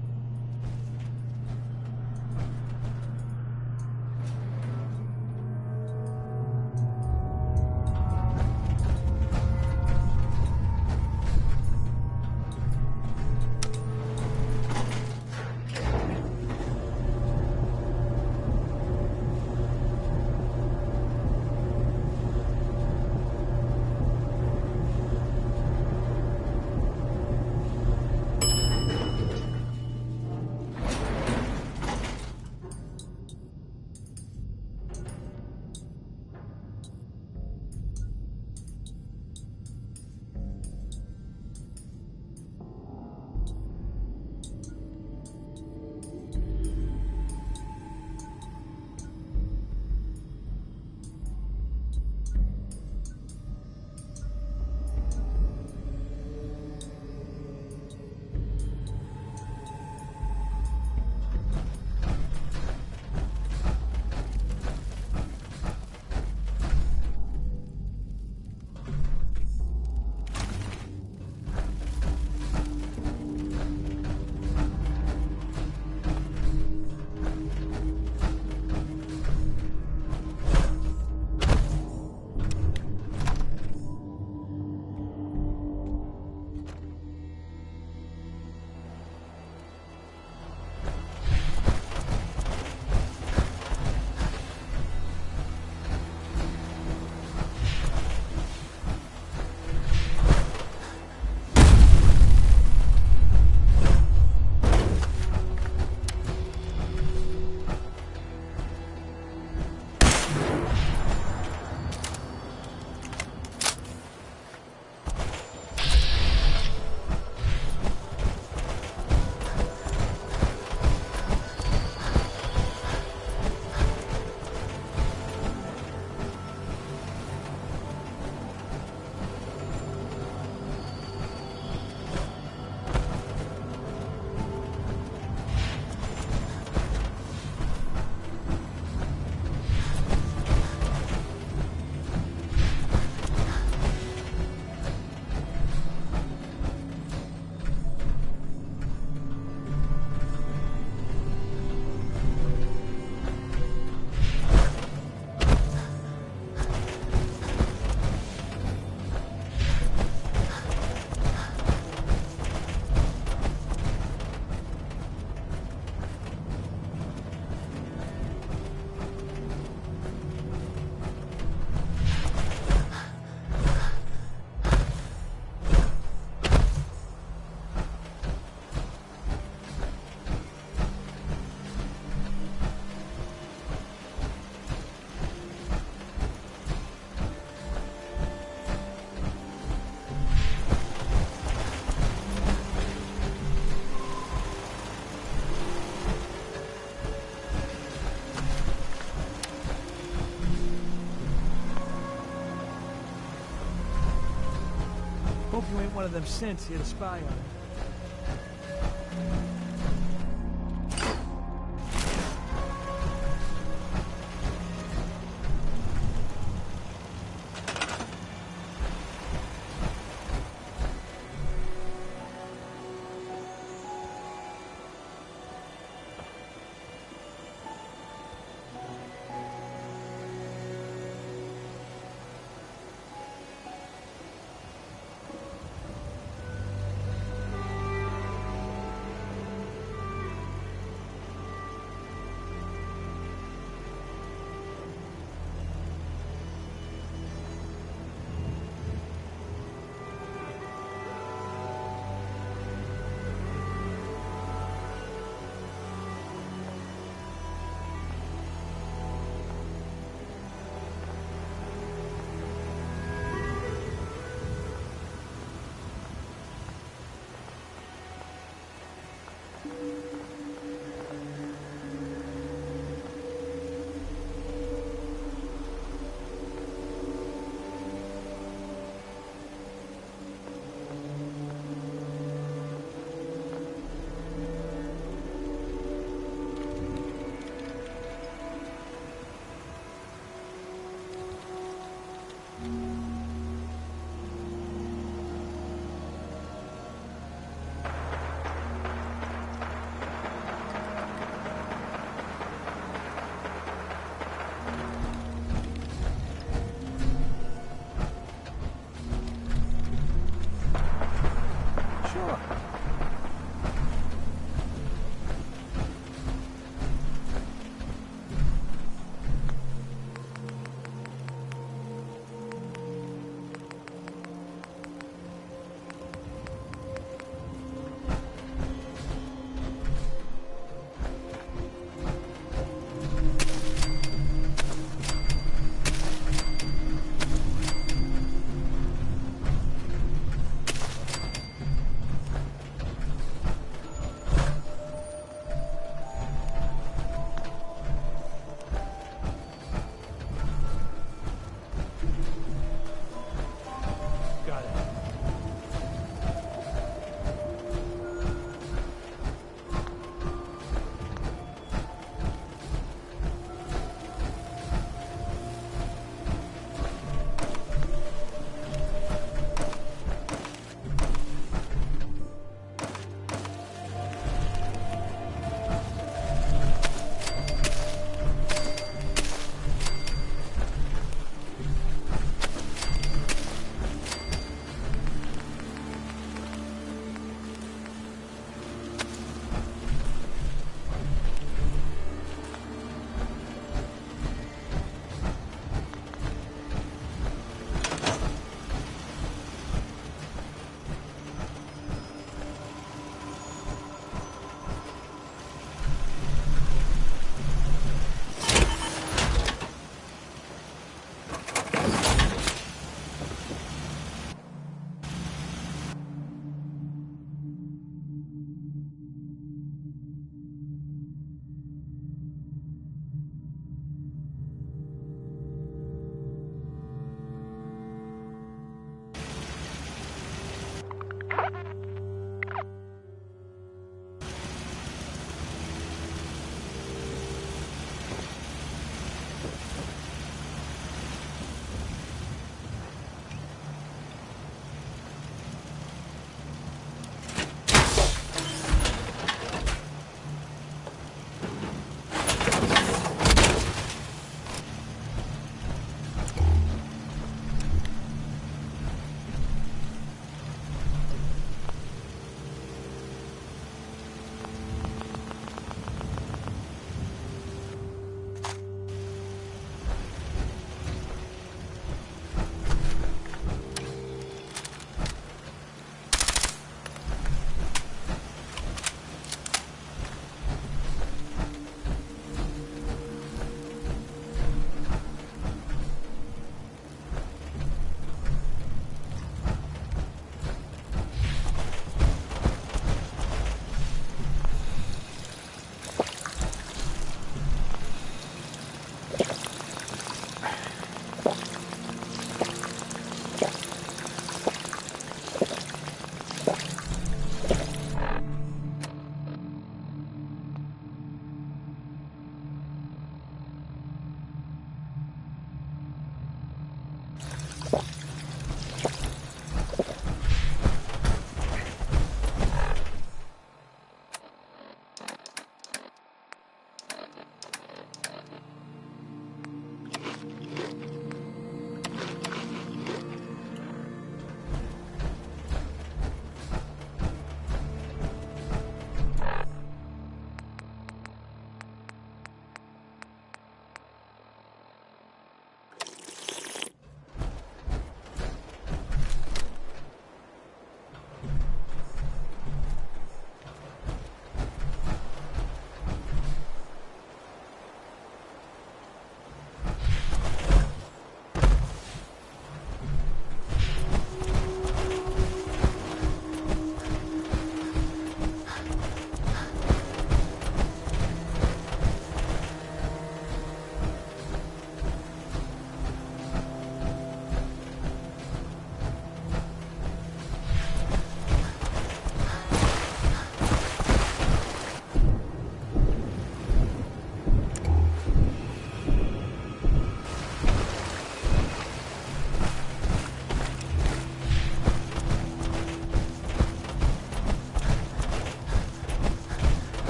[SPEAKER 20] one of them synths here to spy on him.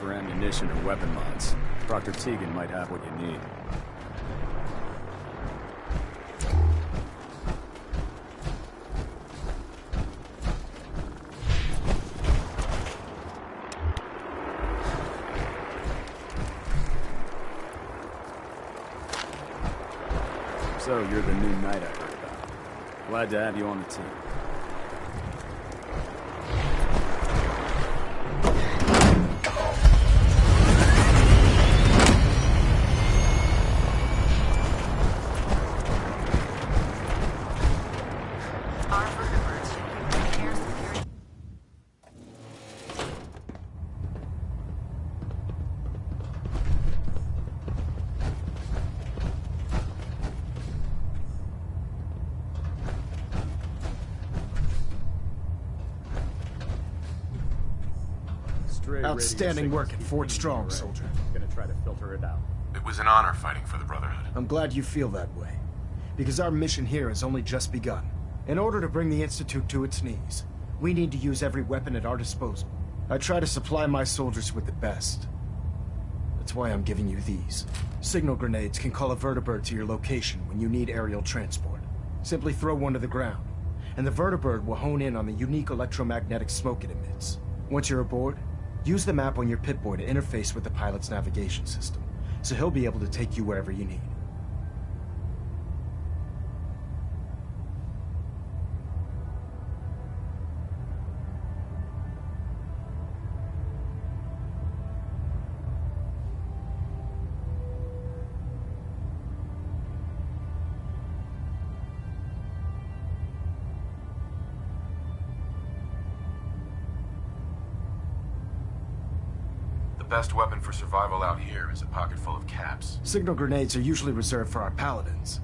[SPEAKER 21] for ammunition or weapon mods. Dr. Tegan might have what you need. So, you're the new knight I heard about. Glad to have you on the team.
[SPEAKER 13] Outstanding work at Fort Strong, soldier.
[SPEAKER 21] Gonna try to filter it out.
[SPEAKER 15] It was an honor fighting for the Brotherhood.
[SPEAKER 13] I'm glad you feel that way. Because our mission here has only just begun. In order to bring the Institute to its knees, we need to use every weapon at our disposal. I try to supply my soldiers with the best. That's why I'm giving you these. Signal grenades can call a vertibird to your location when you need aerial transport. Simply throw one to the ground, and the vertibird will hone in on the unique electromagnetic smoke it emits. Once you're aboard, use the map on your Pip-Boy to interface with the pilot's navigation system, so he'll be able to take you wherever you need.
[SPEAKER 15] The best weapon for survival out here is a pocket full of caps.
[SPEAKER 13] Signal grenades are usually reserved for our paladins.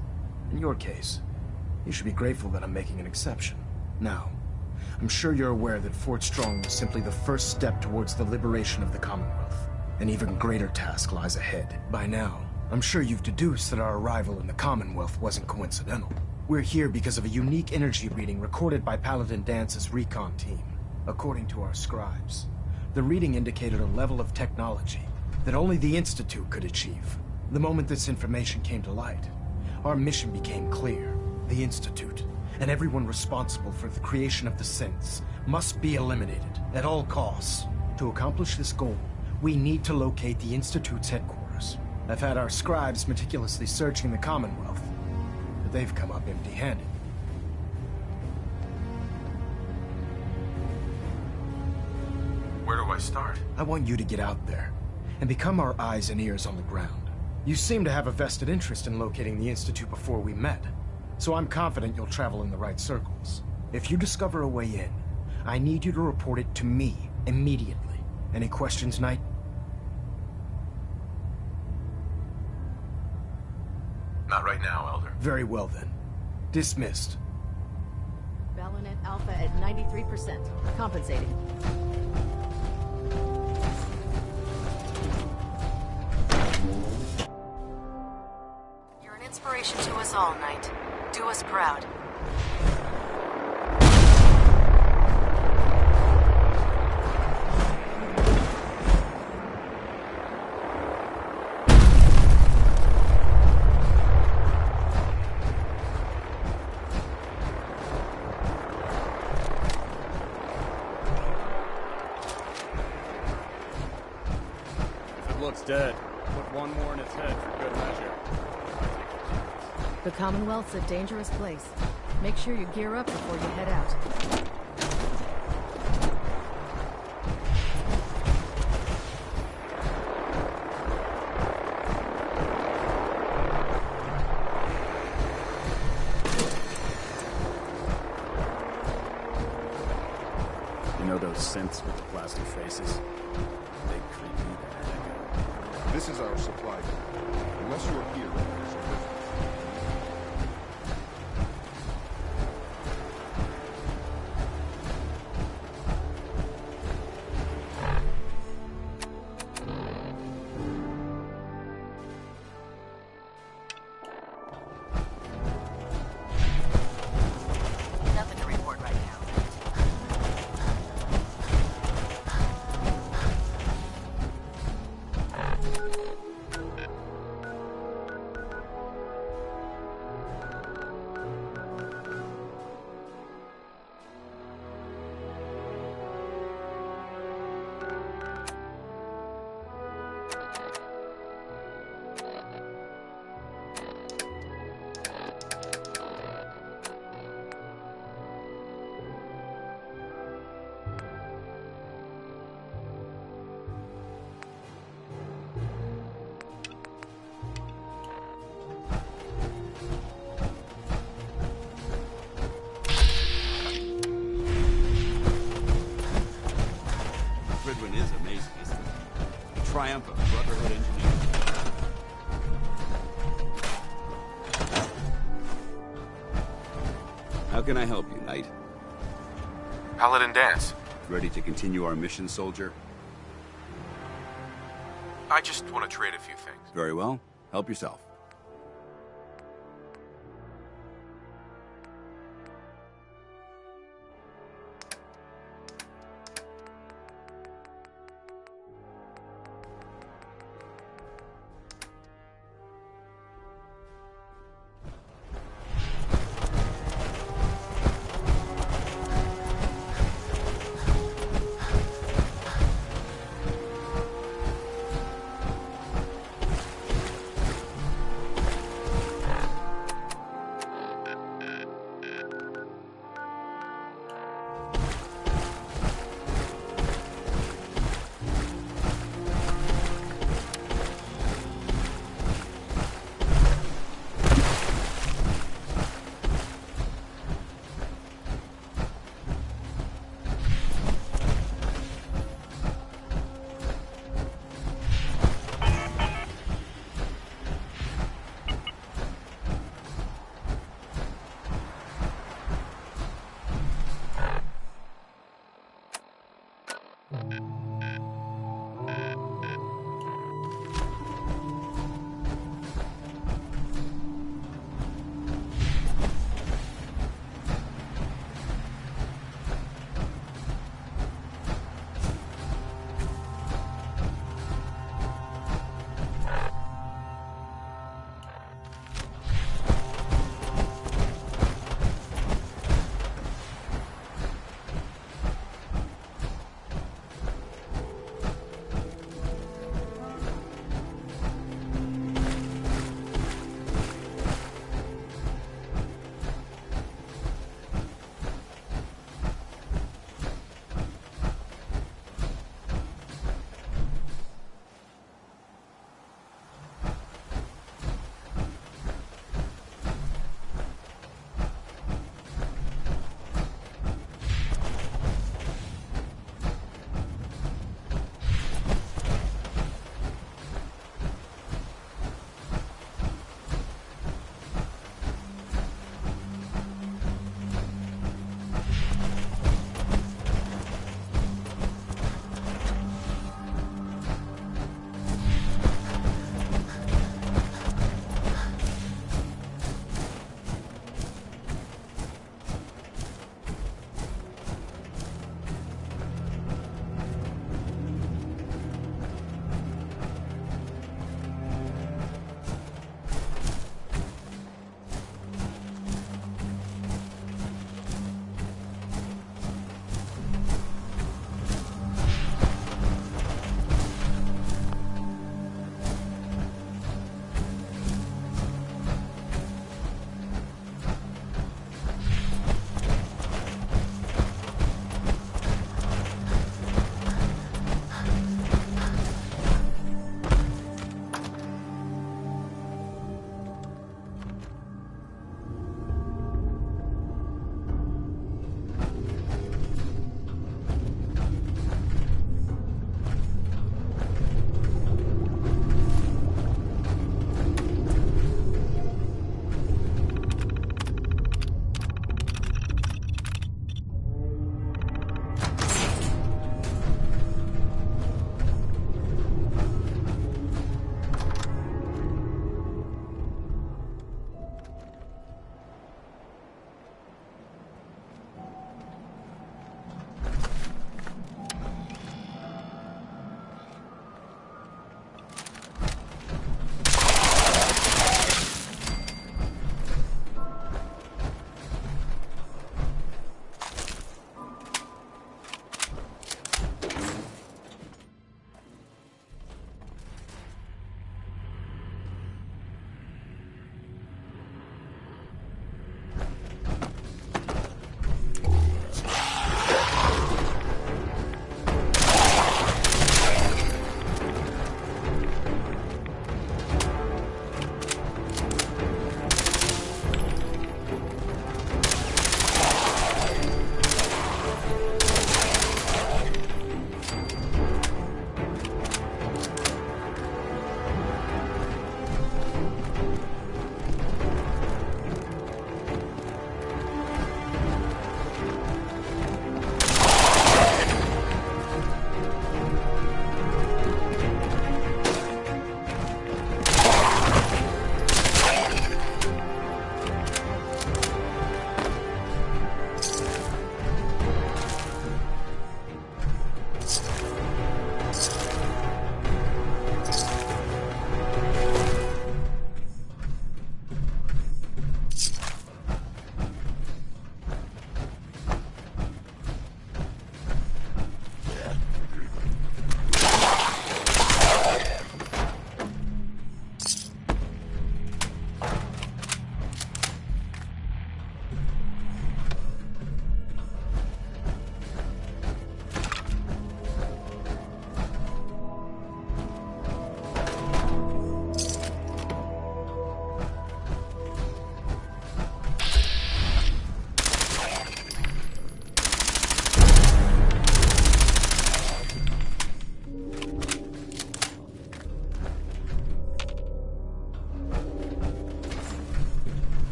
[SPEAKER 13] In your case, you should be grateful that I'm making an exception. Now, I'm sure you're aware that Fort Strong was simply the first step towards the liberation of the Commonwealth. An even greater task lies ahead. By now, I'm sure you've deduced that our arrival in the Commonwealth wasn't coincidental. We're here because of a unique energy reading recorded by Paladin Dance's recon team. According to our scribes, the reading indicated a level of technology that only the Institute could achieve. The moment this information came to light, our mission became clear. The Institute, and everyone responsible for the creation of the synths, must be eliminated at all costs. To accomplish this goal, we need to locate the Institute's headquarters. I've had our scribes meticulously searching the Commonwealth, but they've come up empty-handed.
[SPEAKER 15] Where do I start?
[SPEAKER 13] I want you to get out there and become our eyes and ears on the ground. You seem to have a vested interest in locating the Institute before we met, so I'm confident you'll travel in the right circles. If you discover a way in, I need you to report it to me immediately. Any questions, Knight?
[SPEAKER 15] Not right now, Elder.
[SPEAKER 13] Very well then. Dismissed.
[SPEAKER 18] Balonet Alpha at 93%. Compensating.
[SPEAKER 1] You're an inspiration to us all, Knight. Do us proud.
[SPEAKER 21] Looks dead. Put one more in its head for good measure.
[SPEAKER 18] The Commonwealth's a dangerous place. Make sure you gear up before you head out.
[SPEAKER 21] You know those synths with the plastic faces? They creep me the heck out.
[SPEAKER 22] This is our supply depot. Unless you're here, there's no business.
[SPEAKER 1] Nothing to report right now.
[SPEAKER 3] Triumph of Brotherhood Engineering. How can I help you, Knight?
[SPEAKER 15] Paladin Danse.
[SPEAKER 3] Ready to continue our mission, soldier?
[SPEAKER 15] I just want to trade a few things.
[SPEAKER 3] Very well. Help yourself.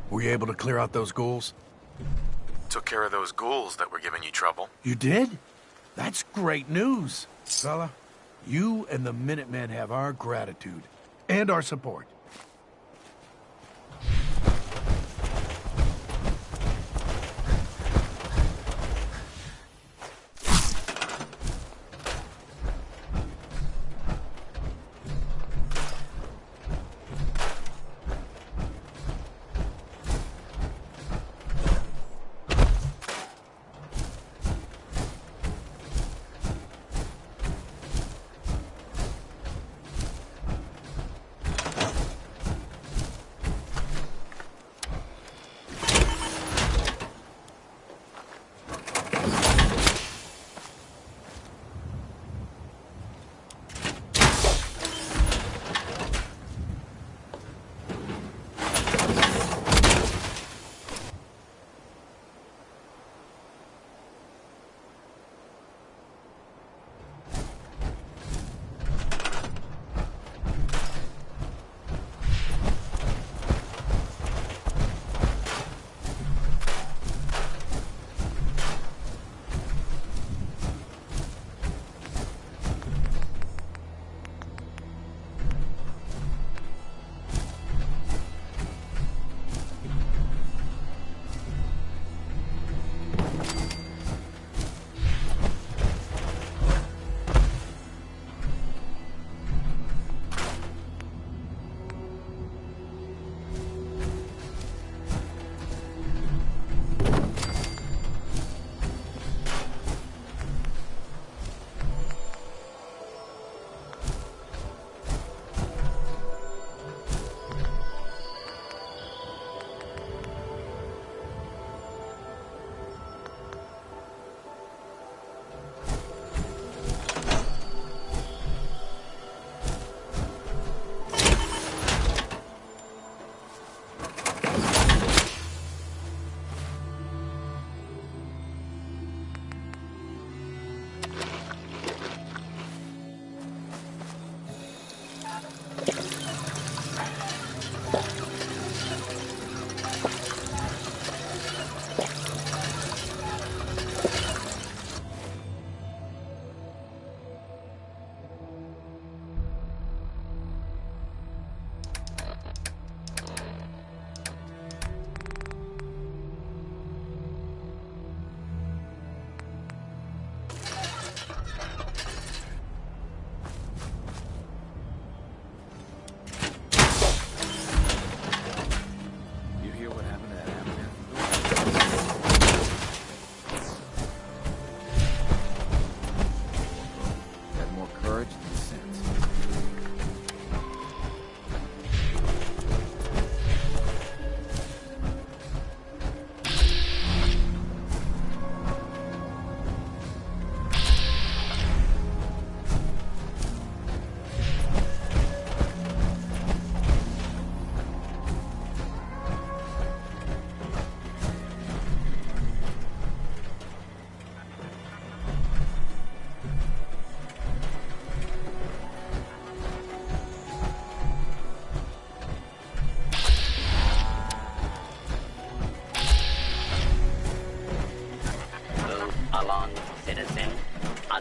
[SPEAKER 6] Were you able to clear out those ghouls?
[SPEAKER 9] Took care of those ghouls that were giving you trouble.
[SPEAKER 6] You did? That's great news. Fella, you and the Minutemen have our gratitude. And our support.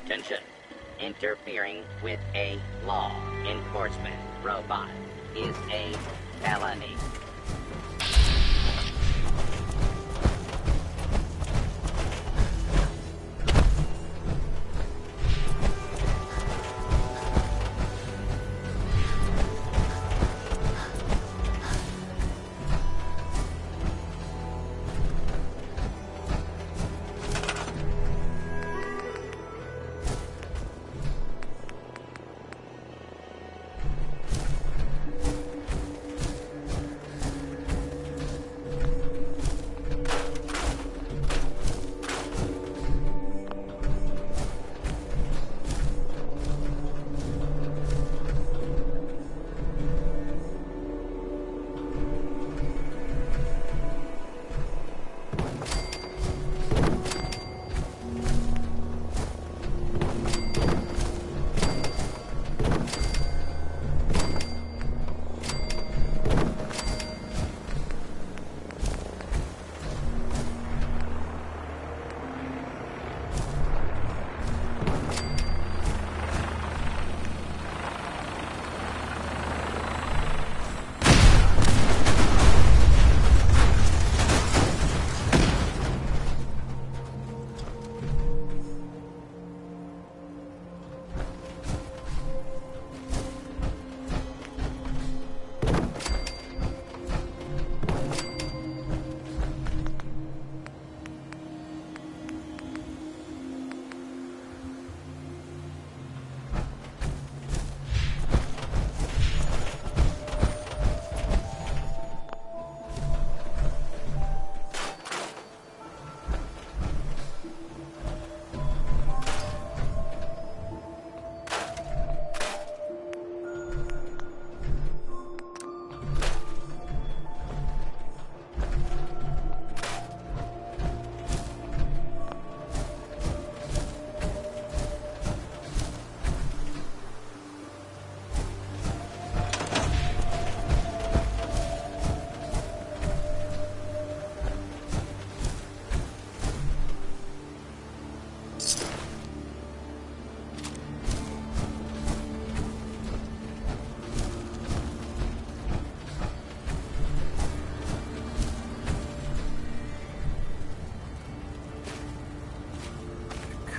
[SPEAKER 7] Attention. Interfering with a law enforcement robot is a felony.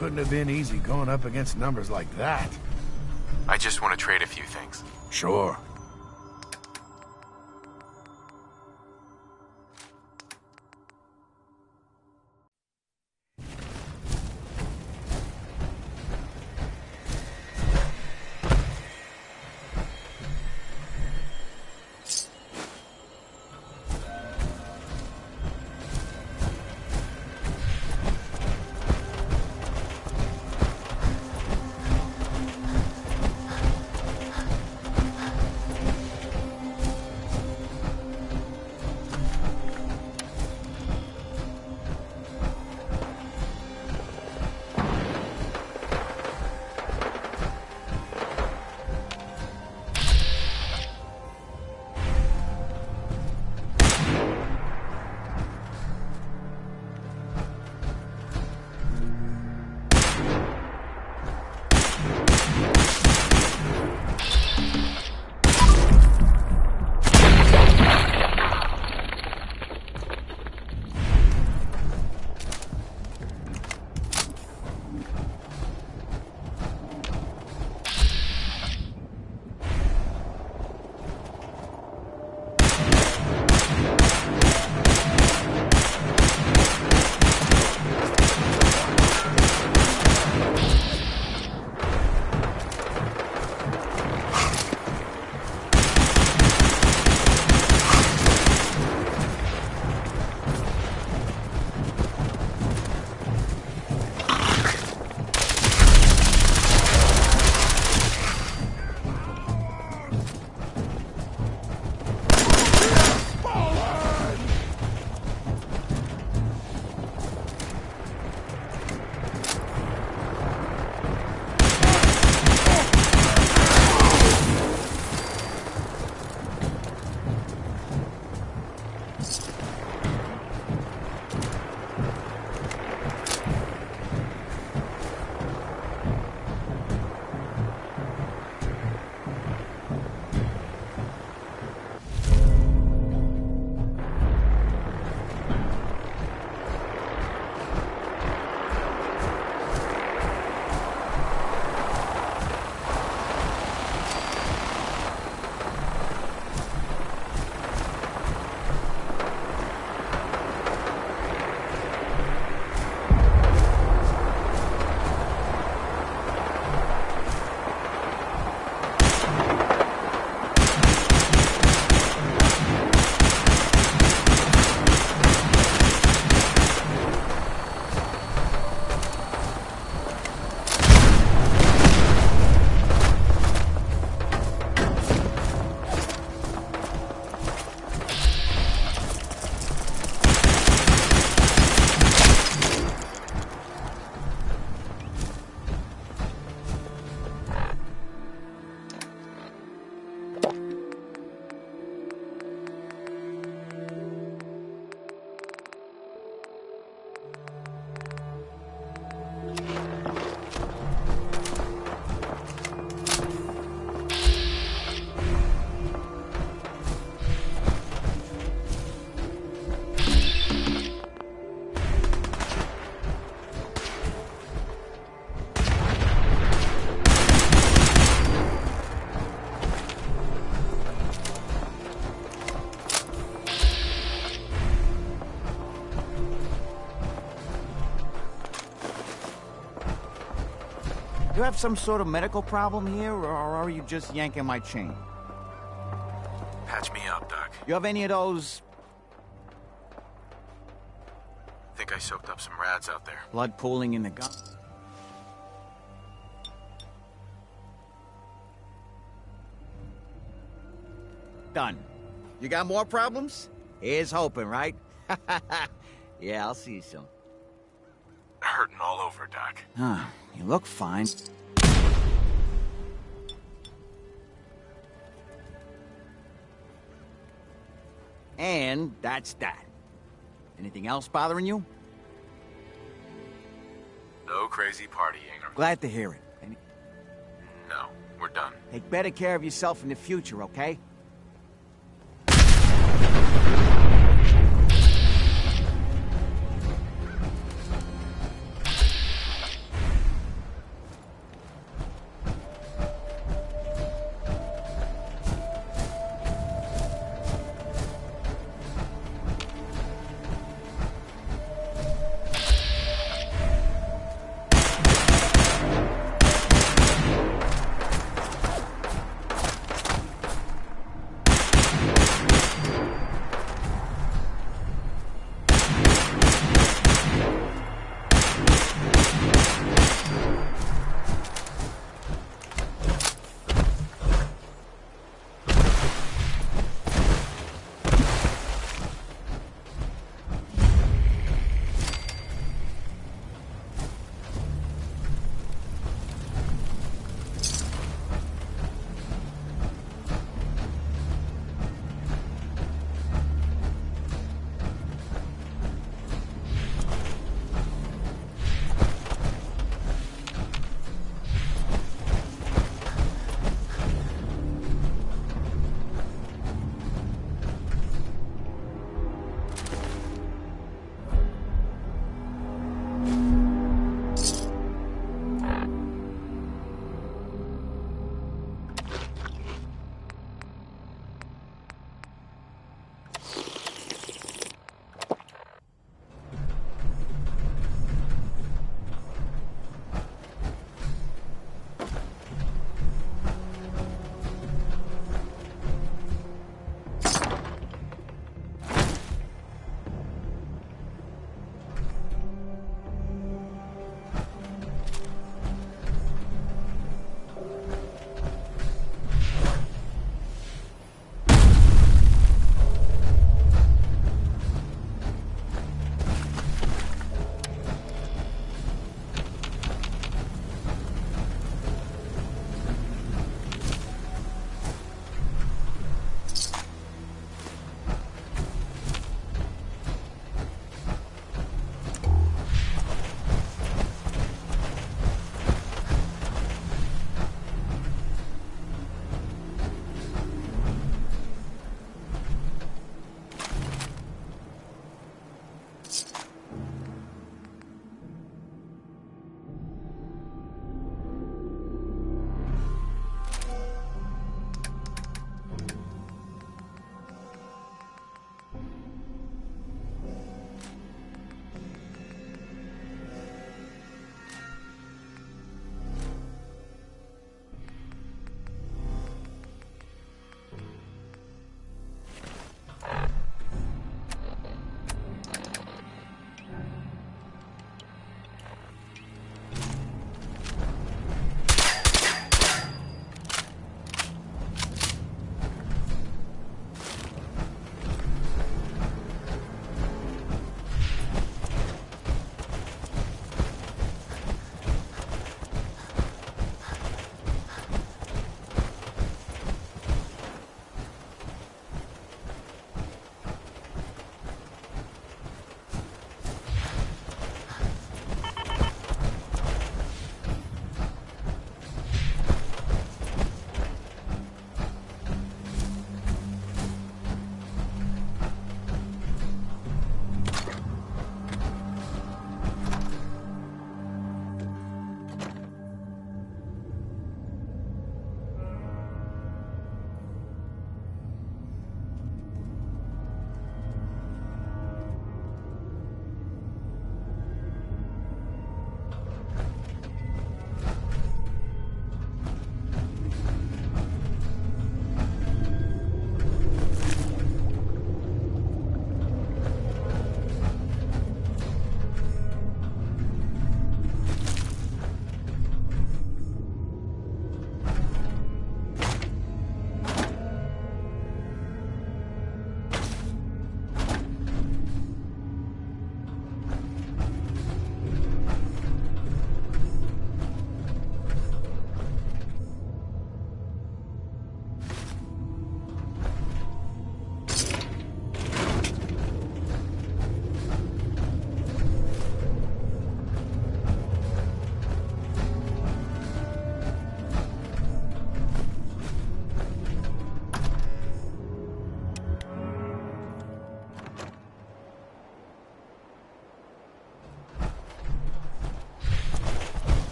[SPEAKER 6] Couldn't have been easy going up against numbers like that.
[SPEAKER 9] I just want to trade a few things.
[SPEAKER 6] Sure.
[SPEAKER 5] You have some sort of medical problem here, or are you just yanking my chain?
[SPEAKER 9] Patch me up, Doc.
[SPEAKER 5] You have any of those...
[SPEAKER 9] Think I soaked up some rads out there.
[SPEAKER 5] blood pooling in the gun? Done. You got more problems? Here's hoping, right? Yeah, I'll see you soon.
[SPEAKER 9] Hurting all over, Doc.
[SPEAKER 5] Huh, you look fine. And that's that. Anything else bothering you?
[SPEAKER 9] No crazy partying.
[SPEAKER 5] Glad to hear it.
[SPEAKER 9] No, we're done.
[SPEAKER 5] Take better care of yourself in the future, okay?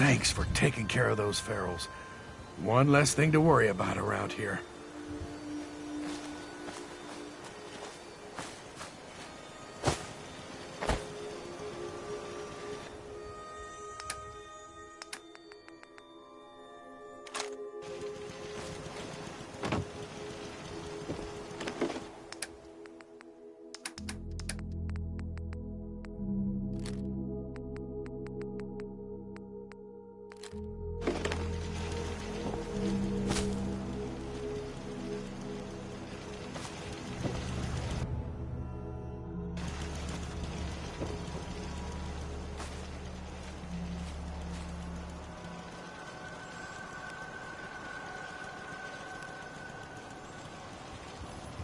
[SPEAKER 6] Thanks for taking care of those ferals. One less thing to worry about around here.